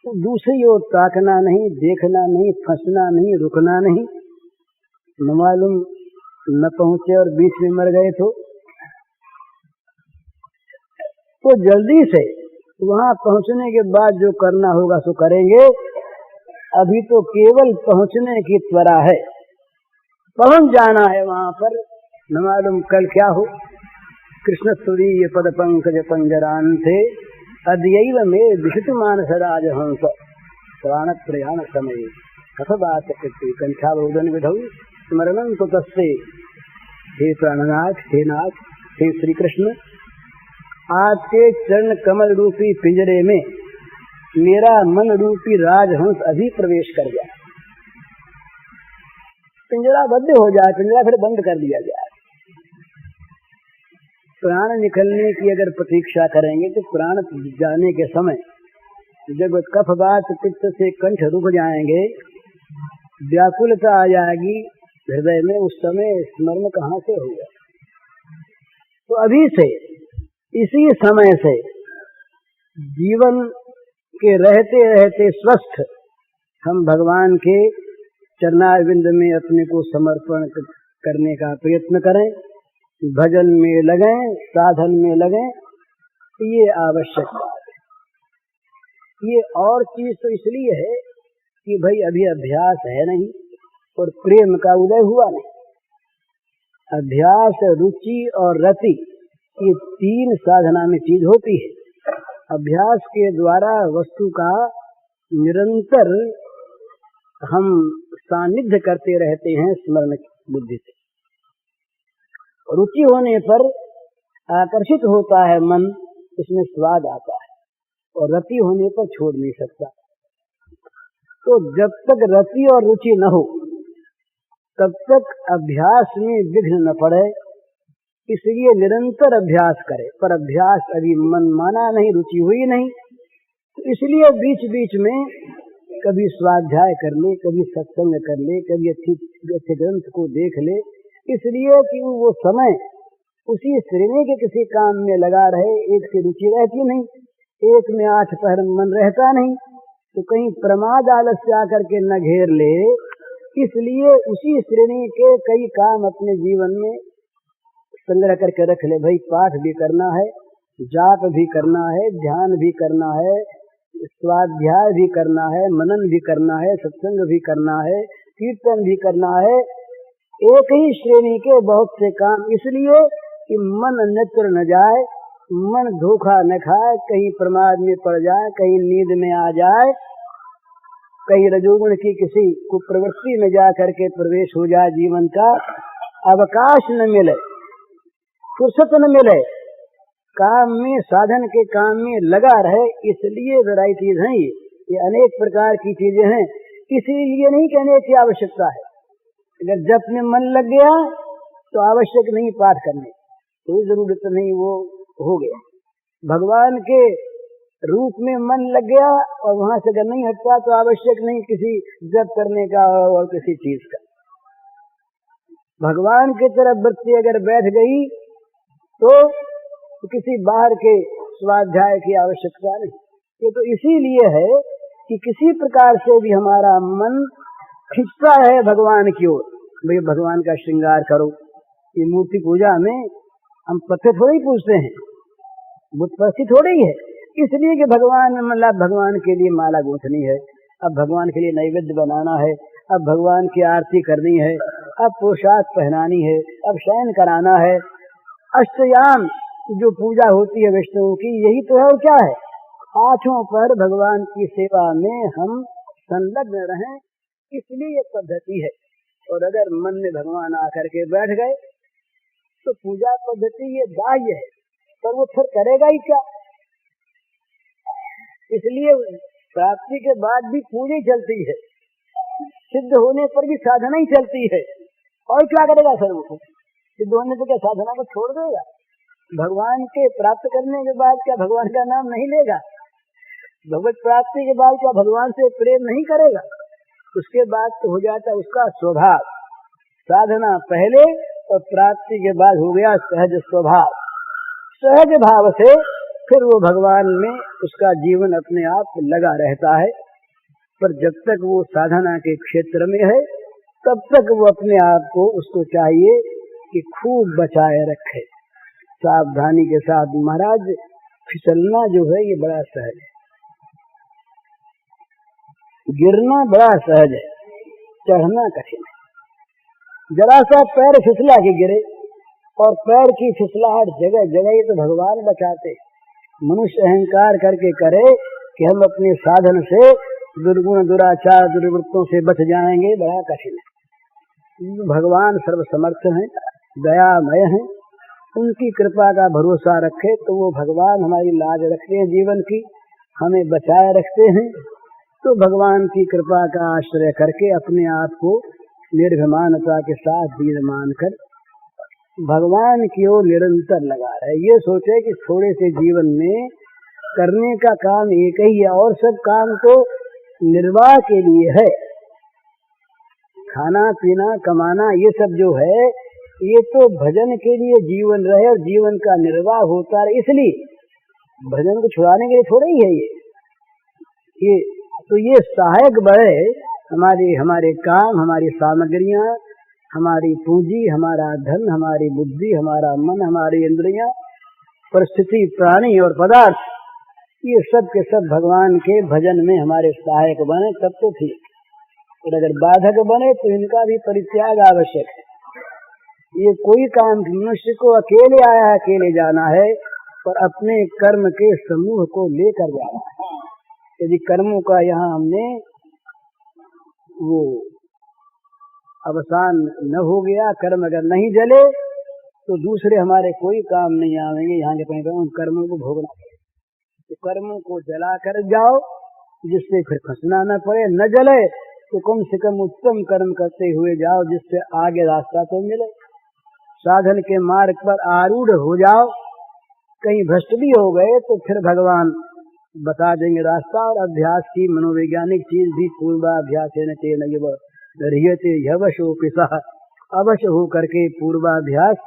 तो दूसरी ओर ताकना नहीं, देखना नहीं, फंसना नहीं, रुकना नहीं। न मालूम न पहुंचे और बीच में मर गए तो जल्दी से वहां पहुंचने के बाद जो करना होगा सो करेंगे। अभी तो केवल पहुंचने की त्वरा है, पहुंच जाना है वहां पर। न मालूम कल क्या हो। कृष्ण तुरीय पद पंकज पंजरांते अद्यैव में विशिष्ट मानस राजहंस प्राण प्रयाण समय कथ बात कृति कंठाबोधन विधौ स्मरणं तो तस्से। हे प्राणनाथ, हे नाथ, हे श्री कृष्ण, आपके चरण कमल रूपी पिंजरे में मेरा मन रूपी राजहंस अभी प्रवेश कर गया। पिंजरा बंद हो जाए, पिंजरा फिर बंद कर दिया जाए। प्राण निकलने की अगर प्रतीक्षा करेंगे तो प्राण जाने के समय जब कफ बात पित्त से कंठ रुक जाएंगे, व्याकुलता आ जाएगी हृदय में, उस समय स्मरण कहाँ से होगा। तो अभी से, इसी समय से जीवन के रहते रहते स्वस्थ हम भगवान के चरणारविंद में अपने को समर्पण करने का प्रयत्न करें, भजन में लगें, साधन में लगें। ये आवश्यक बात है। ये और चीज तो इसलिए है कि भाई अभी अभ्यास है नहीं और प्रेम का उदय हुआ नहीं। अभ्यास, रुचि और रति, ये 3 साधना में चीज होती है। अभ्यास के द्वारा वस्तु का निरंतर हम सानिध्य करते रहते हैं स्मरण बुद्धि से। रुचि होने पर आकर्षित होता है मन, उसमें स्वाद आता है, और रति होने पर छोड़ नहीं सकता। तो जब तक रति और रुचि न हो तब तक अभ्यास में विघ्न न पड़े, इसलिए निरंतर अभ्यास करे। पर अभ्यास अभी मन माना नहीं, रुचि हुई नहीं, तो इसलिए बीच बीच में कभी स्वाध्याय कर ले, कभी सत्संग कर ले, कभी अच्छे ग्रंथ को देख ले, इसलिए कि वो समय उसी श्रेणी के किसी काम में लगा रहे। एक से रुचि रहती नहीं, एक में 8 पहर मन रहता नहीं, तो कहीं प्रमाद आलस्य आकर के न घेर ले, इसलिए उसी श्रेणी के कई काम अपने जीवन में संग्रह करके रख ले। भाई पाठ भी करना है, जाप भी करना है, ध्यान भी करना है, स्वाध्याय भी करना है, मनन भी करना है, सत्संग भी करना है, कीर्तन भी करना है, एक ही श्रेणी के बहुत से काम, इसलिए कि मन अन्यत्र न जाए, मन धोखा न खाए, कहीं प्रमाद में पड़ जाए, कहीं नींद में आ जाए, कहीं रजोगुण की किसी कुप्रवृत्ति में जा करके प्रवेश हो जाए, जीवन का अवकाश न मिले, फुर्सत न मिले, काम में, साधन के काम में लगा रहे। इसलिए वैराइटीज हैं, ये अनेक प्रकार की चीजें हैं। इसीलिए नहीं कहने की आवश्यकता है, अगर जप में मन लग गया तो आवश्यक नहीं पाठ करने, कोई जरूरत नहीं, वो हो गया। भगवान के रूप में मन लग गया और वहां से अगर नहीं हटता तो आवश्यक नहीं किसी जप करने का और किसी चीज का। भगवान की तरफ वृत्ति अगर बैठ गई तो किसी बाहर के स्वाध्याय की आवश्यकता नहीं। ये तो इसीलिए है कि किसी प्रकार से भी हमारा मन खिंचता है भगवान की ओर, भाई भगवान का श्रृंगार करो। ये मूर्ति पूजा में हम पत्थर थोड़ी पूजते हैं, बुत परस्ती थोड़ी है, इसलिए कि भगवान, मतलब भगवान के लिए माला गूंथनी है, अब भगवान के लिए नैवेद्य बनाना है, अब भगवान की आरती करनी है, अब पोशाक पहनानी है, अब शयन कराना है। अष्टयाम जो पूजा होती है वैष्णव की, यही तो है और क्या है। आठों पर भगवान की सेवा में हम संलग्न रहें, इसलिए ये पद्धति है। और अगर मन में भगवान आकर के बैठ गए तो पूजा पद्धति ये बाह्य है, पर वो फिर करेगा ही क्या। इसलिए प्राप्ति के बाद भी पूजा चलती है, सिद्ध होने पर भी साधना ही चलती है, और क्या करेगा सर वो। सिद्ध होने पर क्या साधना को छोड़ देगा? भगवान के प्राप्त करने के बाद क्या भगवान का नाम नहीं लेगा? भगवत प्राप्ति के बाद क्या भगवान से प्रेम नहीं करेगा? उसके बाद तो हो जाता है उसका स्वभाव। साधना पहले और प्राप्ति के बाद हो गया सहज स्वभाव। सहज भाव से फिर वो भगवान में उसका जीवन अपने आप लगा रहता है। पर जब तक वो साधना के क्षेत्र में है तब तक वो अपने आप को, उसको चाहिए कि खूब बचाए रखे, सावधानी के साथ। महाराज फिसलना जो है ये बड़ा सहज है, गिरना बड़ा सहज है, चढ़ना कठिन है। जरा सा पैर फिसला के गिरे, और पैर की फिसलाहट जगह जगह तो भगवान बचाते। मनुष्य अहंकार करके करे कि हम अपने साधन से दुर्गुण दुराचार दुर्वृत्तों से बच जाएंगे, बड़ा कठिन है। भगवान सर्वसमर्थ हैं, दयामय हैं, उनकी कृपा का भरोसा रखे तो वो भगवान हमारी लाज रखते हैं, जीवन की हमें बचाए रखते हैं। तो भगवान की कृपा का आश्रय करके अपने आप को निर्भमानता के साथ धीर मानकर भगवान की ओर निरंतर लगा रहे। ये सोचे कि थोड़े से जीवन में करने का काम एक ही है, और सब काम तो निर्वाह के लिए है। खाना पीना कमाना ये सब जो है ये तो भजन के लिए जीवन रहे और जीवन का निर्वाह होता है, इसलिए भजन को छुड़ाने के लिए थोड़ा ही है ये तो ये सहायक बढ़े हमारे काम, हमारी सामग्रियां, हमारी पूंजी, हमारा धन, हमारी बुद्धि, हमारा मन, हमारी इंद्रियां, परिस्थिति, प्राणी और पदार्थ, ये सब के सब भगवान के भजन में हमारे सहायक बने तब तो ठीक। और अगर बाधक बने तो इनका भी परित्याग आवश्यक है। ये कोई काम मनुष्य को अकेले आया है, अकेले जाना है, पर अपने कर्म के समूह को लेकर जाना है। यदि कर्मों का यहाँ हमने वो अवसान न हो गया, कर्म अगर नहीं जले तो दूसरे हमारे कोई काम नहीं आएंगे। यहाँ के कहीं उन कर्मों को भोगना पड़े, तो कर्मों को जला कर जाओ जिससे फिर फंसना न पड़े। न जले तो कम से कम उत्तम कर्म करते हुए जाओ जिससे आगे रास्ता तो मिले। साधन के मार्ग पर आरूढ़ हो जाओ, कहीं भ्रष्ट भी हो गए तो फिर भगवान बता देंगे रास्ता। और अभ्यास की मनोवैज्ञानिक चीज भी पूर्वाभ्यास अवश्य हो करके पूर्वाभ्यास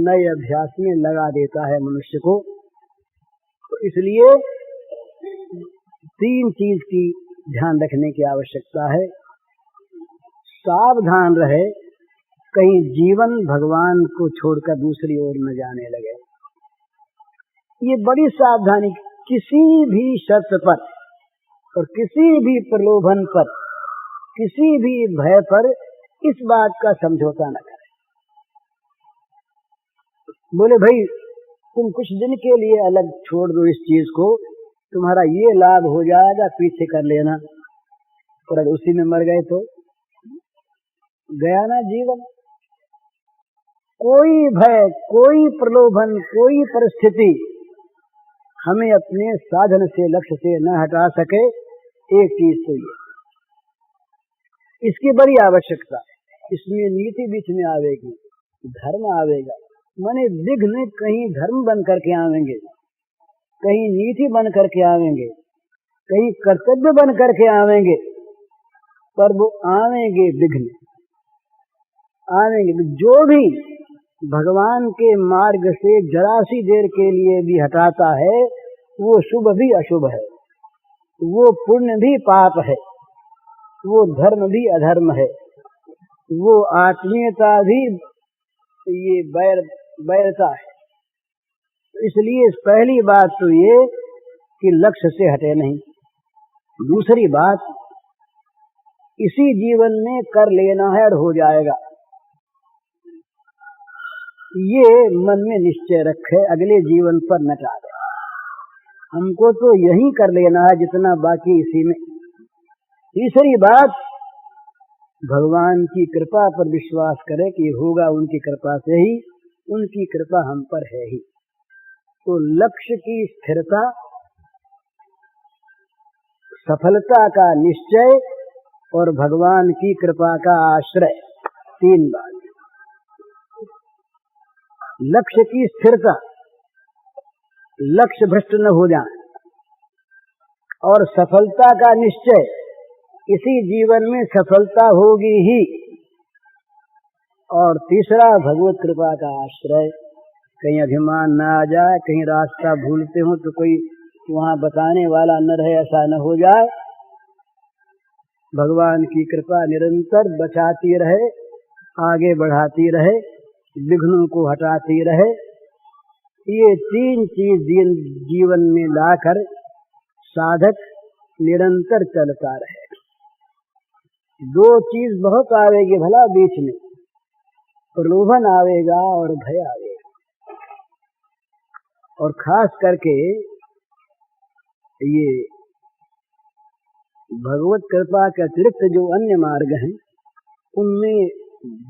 नए अभ्यास में लगा देता है मनुष्य को। तो इसलिए 3 चीज की ध्यान रखने की आवश्यकता है। सावधान रहे कहीं जीवन भगवान को छोड़कर दूसरी ओर न जाने लगे। ये बड़ी सावधानी, किसी भी शर्त पर और किसी भी प्रलोभन पर, किसी भी भय पर इस बात का समझौता न करें। बोले भाई तुम कुछ दिन के लिए अलग छोड़ दो इस चीज को, तुम्हारा ये लाभ हो जाएगा, पीछे कर लेना। और अगर उसी में मर गए तो गया ना जीवन। कोई भय, कोई प्रलोभन, कोई परिस्थिति हमें अपने साधन से, लक्ष्य से न हटा सके। एक चीज तो ये, इसकी बड़ी आवश्यकता। इसमें नीति बीच में आवेगी, धर्म आवेगा। माने विघ्न कहीं धर्म बन करके आवेंगे, कहीं नीति बन करके आवेंगे, कहीं कर्तव्य बन करके आवेंगे, पर वो आवेंगे विघ्न आवेंगे। जो भी भगवान के मार्ग से जरा सी देर के लिए भी हटाता है, वो शुभ भी अशुभ है, वो पुण्य भी पाप है, वो धर्म भी अधर्म है, वो आत्मीयता भी ये वैरता है। इसलिए पहली बात तो ये कि लक्ष्य से हटे नहीं। दूसरी बात, इसी जीवन में कर लेना है और हो जाएगा, ये मन में निश्चय रखे, अगले जीवन पर न टाले। हमको तो यही कर लेना है जितना बाकी इसी में। तीसरी बात, भगवान की कृपा पर विश्वास करे कि होगा उनकी कृपा से ही, उनकी कृपा हम पर है ही। तो लक्ष्य की स्थिरता, सफलता का निश्चय और भगवान की कृपा का आश्रय, तीन बात। लक्ष्य की स्थिरता, लक्ष्य भ्रष्ट न हो जाए, और सफलता का निश्चय, इसी जीवन में सफलता होगी ही। और तीसरा, भगवत कृपा का आश्रय। कहीं अभिमान न आ जाए, कहीं रास्ता भूलते हो तो कोई वहां बताने वाला न रहे, ऐसा न हो जाए। भगवान की कृपा निरंतर बचाती रहे, आगे बढ़ाती रहे, विघ्नों को हटाती रहे। ये तीन चीज जीवन में लाकर साधक निरंतर चलता रहे। दो चीज बहुत आवेगी भला बीच में, प्रलोभन आवेगा और भय आवेगा। और खास करके ये भगवत कृपा के अतिरिक्त जो अन्य मार्ग हैं, उनमें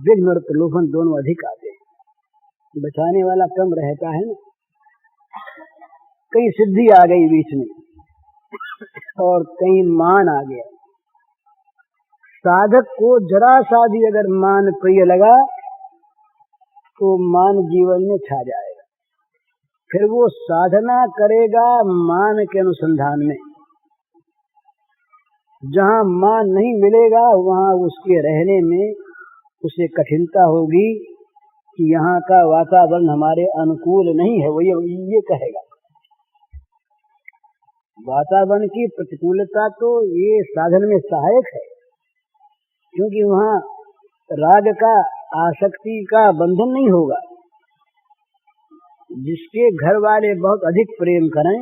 विघ्न और प्रलोभन दोनों अधिक आते हैं। बचाने वाला कम रहता है ना। कहीं सिद्धि आ गई बीच में और कहीं मान आ गया। साधक को जरा सा भी अगर मान प्रिय लगा तो मान जीवन में छा जाएगा। फिर वो साधना करेगा मान के अनुसंधान में। जहाँ मान नहीं मिलेगा वहाँ उसके रहने में उसे कठिनता होगी कि यहाँ का वातावरण हमारे अनुकूल नहीं है। वो ये कहेगा। वातावरण की प्रतिकूलता तो ये साधन में सहायक है, क्योंकि वहाँ राग का, आसक्ति का बंधन नहीं होगा। जिसके घर वाले बहुत अधिक प्रेम करें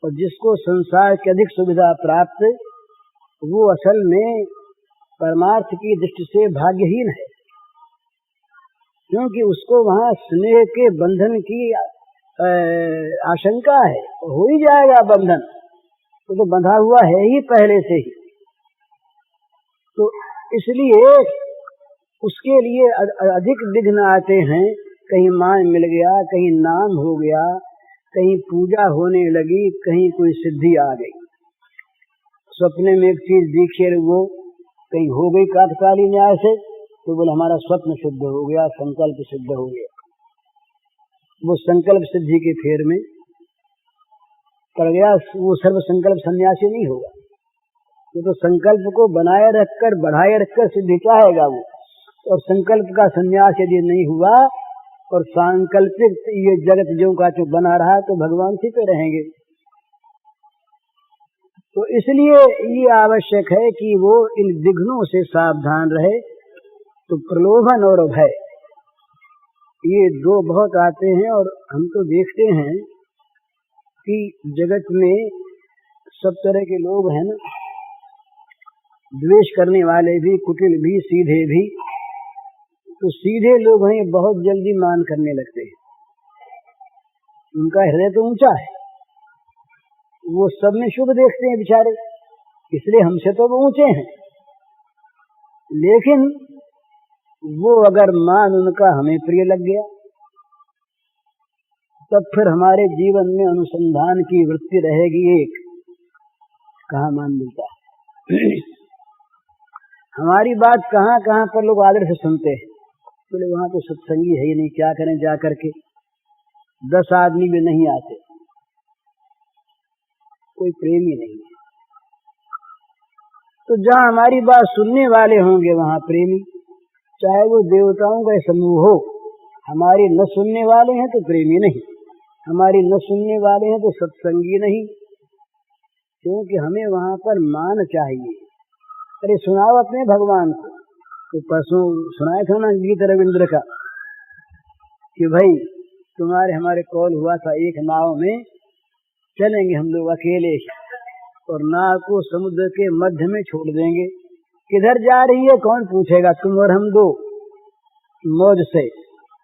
और जिसको संसार की अधिक सुविधा प्राप्त, वो असल में परमार्थ की दृष्टि से भाग्यहीन है, क्योंकि उसको वहाँ स्नेह के बंधन की आशंका है। हो ही जाएगा बंधन, तो बंधा हुआ है ही पहले से ही। तो इसलिए उसके लिए अधिक विघ्न आते हैं। कहीं मान मिल गया, कहीं नाम हो गया, कहीं पूजा होने लगी, कहीं कोई सिद्धि आ गई। सपने में एक चीज दिखी, वो कहीं हो गई काकताली न्याय से, तो बोले हमारा स्वप्न सिद्ध हो गया, संकल्प सिद्ध हो गया। वो संकल्प सिद्धि के फेर में पड़ गया। वो सर्व संकल्प सन्यासी नहीं होगा। वो तो संकल्प को बनाए रखकर, बढ़ाए रखकर सिद्धि चाहेगा वो। और संकल्प का सन्यास यदि नहीं हुआ और सांकल्पिक ये जगत जो का जो बना रहा, तो भगवान सी पे रहेंगे। तो इसलिए ये आवश्यक है कि वो इन विघ्नों से सावधान रहे। तो प्रलोभन और भय, ये दो बहुत आते हैं। और हम तो देखते हैं कि जगत में सब तरह के लोग हैं ना, द्वेष करने वाले भी, कुटिल भी, सीधे भी, तो सीधे लोग हैं बहुत जल्दी मान करने लगते हैं। उनका हृदय तो ऊंचा है, वो सब में शुभ देखते हैं बेचारे, इसलिए हमसे तो वो ऊंचे हैं। लेकिन वो अगर मान उनका हमें प्रिय लग गया, तब फिर हमारे जीवन में अनुसंधान की वृत्ति रहेगी एक, कहाँ मान मिलता है। हमारी बात कहाँ कहाँ पर लोग आदर से सुनते हैं, बोले वहां तो सत्संगी है ही नहीं, क्या करें जा करके, 10 आदमी भी नहीं आते, कोई प्रेमी नहीं है। तो जहाँ हमारी बात सुनने वाले होंगे वहां प्रेमी, चाहे वो देवताओं का समूह हो। हमारी न सुनने वाले हैं तो प्रेमी नहीं, हमारी न सुनने वाले हैं तो सत्संगी नहीं, क्योंकि हमें वहां पर मान चाहिए। अरे सुनाओ अपने भगवान को, तो परसों सुनाया था ना गीत रविंद्र का कि भाई तुम्हारे हमारे कॉल हुआ था, एक नाव में चलेंगे हम लोग अकेले और नाव को समुद्र के मध्य में छोड़ देंगे, किधर जा रही है कौन पूछेगा, तुम और हम दो मौज से,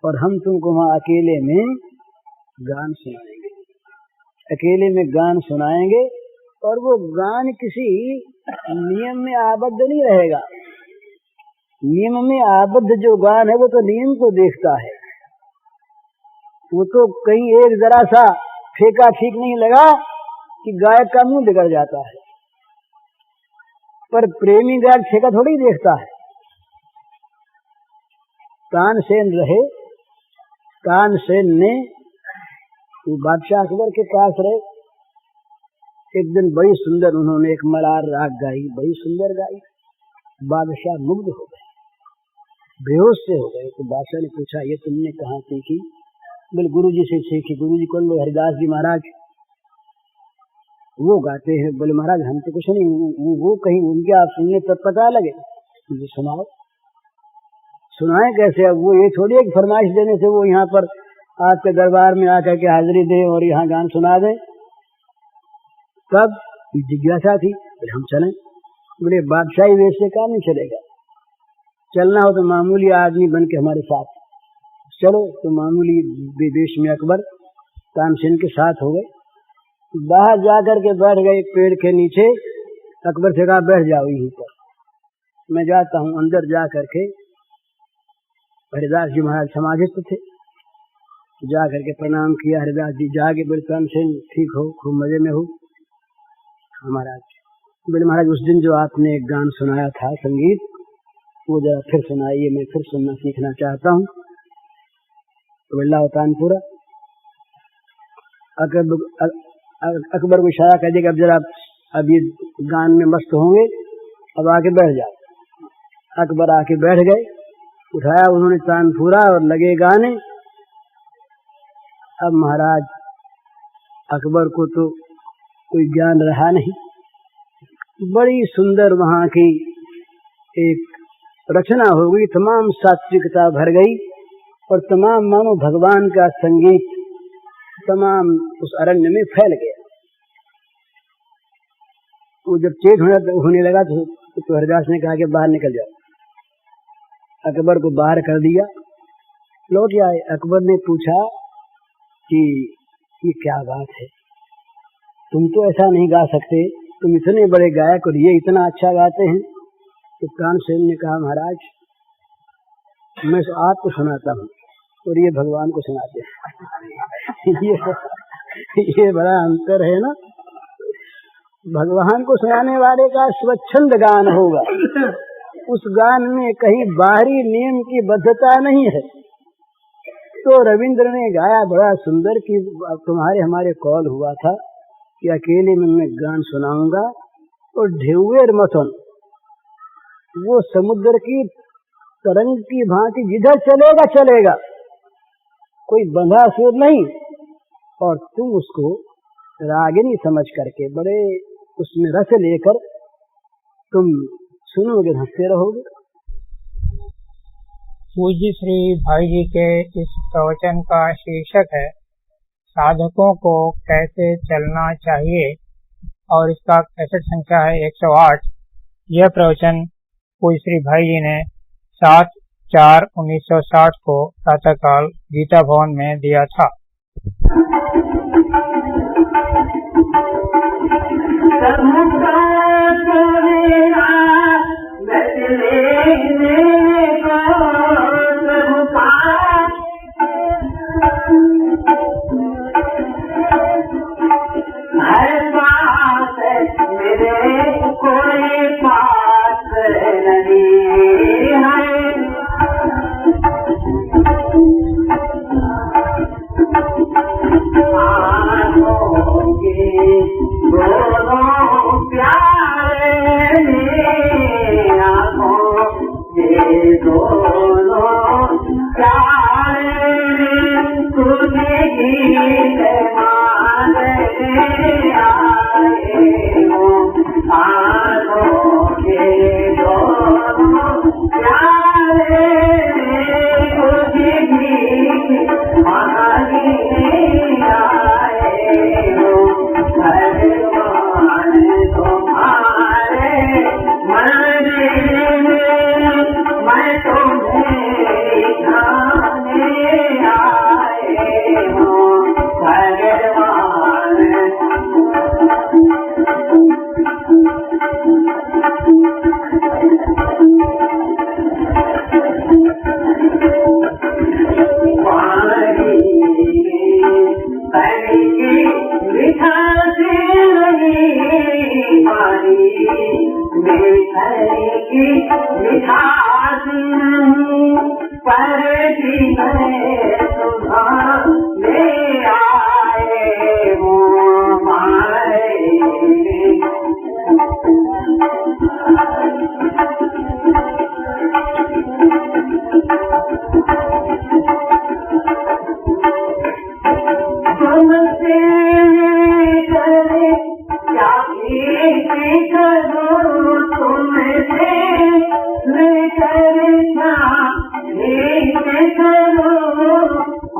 और हम तुमको वहां अकेले में गान सुनाएंगे, अकेले में गान सुनाएंगे। और वो गान किसी नियम में आबद्ध नहीं रहेगा। नियम में आबद्ध जो गान है वो तो नियम को देखता है, वो तो कहीं एक जरा सा फेंका ठीक नहीं लगा कि गायक का मुंह बिगड़ जाता है, पर प्रेमी गायक फेंका थोड़ी देखता है। तानसेन रहे, तानसेन ने वो बादशाह अकबर के पास रहे, एक दिन बड़ी सुंदर उन्होंने एक मलार राग गाई, बड़ी सुंदर गाई। बादशाह मुग्ध हो गए, बेहोश से हो गए। तो बादशाह ने पूछा ये तुमने कहाँ सीखी? बोले गुरुजी से सीखी। गुरुजी कौन? बोले हरिदास जी महाराज, वो गाते हैं। बोले महाराज हम तो कुछ नहीं, वो कहीं उनके आप सुनने तब पता लगे। मुझे सुनाओ। सुनाए कैसे? अब वो ये थोड़ी एक फरमाइश देने से वो यहाँ पर आपके दरबार में आकर के हाजिरी दे और यहाँ गान सुना दे। तब जिज्ञासा थी, हम चलें। बोले बादशाही वेश से काम नहीं चलेगा, चलना हो तो मामूली आदमी बन के हमारे साथ चलो। तो मामूली वेश में अकबर तानसेन के साथ हो गए। बाहर जाकर के बैठ गए पेड़ के नीचे। अकबर से कहा बैठ जाओ यहीं पर, मैं जाता हूँ। अंदर जा करके हरिदास जी महाराज समाधिस्थ थे, जा करके प्रणाम किया। हरिदास जी जाके बोले तानसेन ठीक हो, खूब मजे में हो? महाराज बोले महाराज उस दिन जो आपने एक गान सुनाया था संगीत, वो जरा फिर सुनाइए, मैं फिर सुनना सीखना चाहता हूँ। तो बोला तानपुरा। अकबर को इशारा कर दिया, अब जरा अब ये गान में मस्त होंगे, अब आके बैठ जाओ। अकबर आके बैठ गए, उठाया उन्होंने तानपुरा और लगे गाने। अब महाराज अकबर को तो कोई ज्ञान रहा नहीं। बड़ी सुंदर वहां की एक रचना हो गई, तमाम सात्विकता भर गई और तमाम मानो भगवान का संगीत तमाम उस अरण्य में फैल गया। वो जब चेत होने लगा तो हरिदास ने कहा कि बाहर निकल जाओ। अकबर को बाहर कर दिया, लौट आए। अकबर ने पूछा कि ये क्या बात है, तुम तो ऐसा नहीं गा सकते, तुम इतने बड़े गायक और ये इतना अच्छा गाते हैं। तो तानसेन ने कहा महाराज मैं आपको सुनाता हूँ और ये भगवान को सुनाते हैं। ये बड़ा अंतर है ना। भगवान को सुनाने वाले का स्वच्छंद गान होगा, उस गान में कहीं बाहरी नियम की बद्धता नहीं है। तो रविंद्र ने गाया बड़ा सुंदर कि तुम्हारे हमारे कॉल हुआ था कि अकेले में मैं गान सुनाऊंगा और ढेउएर मथन, वो समुद्र की तरंग की भांति जिधर चलेगा चलेगा, कोई बंधा सुर नहीं, और तुम उसको रागिनी समझ करके बड़े उसमें रस लेकर तुम सुनोगे, हंसते रहोगे। पूज्य श्री भाई जी के इस प्रवचन का शीर्षक है साधकों को कैसे चलना चाहिए और इसका कैसेट संख्या है 108। यह प्रवचन पूज्य श्री भाई जी ने 7 4/1960 को प्रातःकाल गीता भवन में दिया था।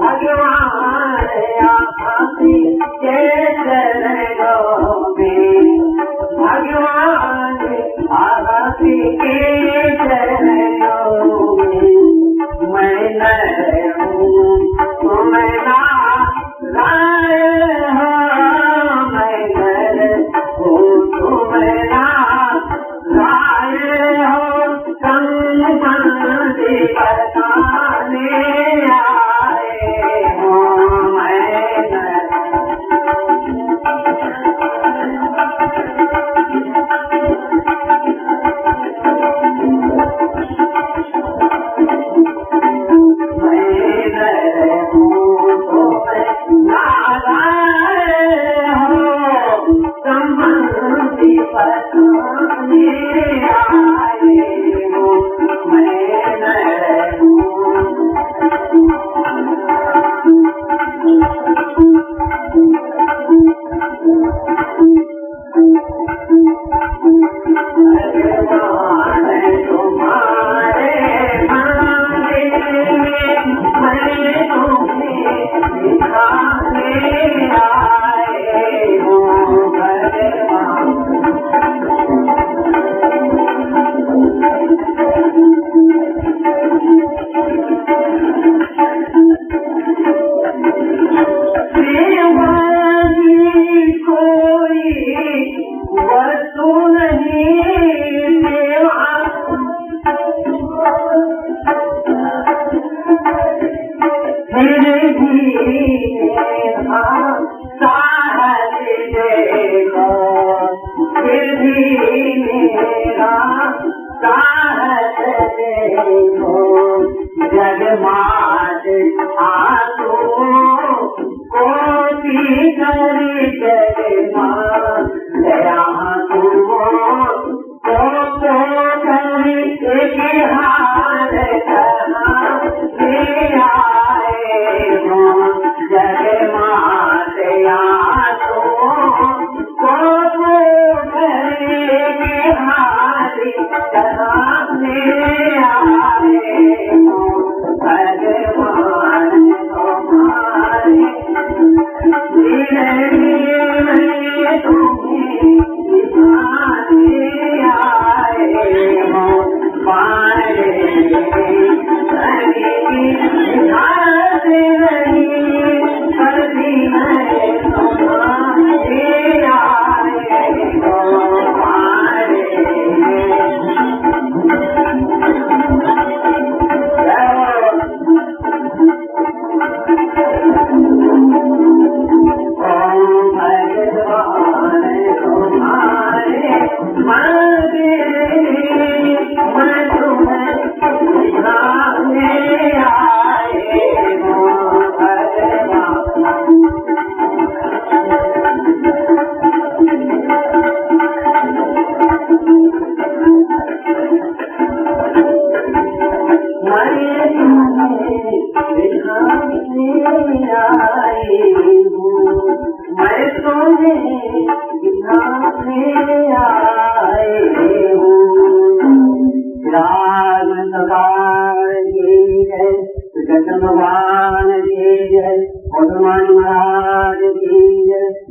भगवान सरकार की जय, कृष्ण भगवान की जय, हनुमान महाराज की जय।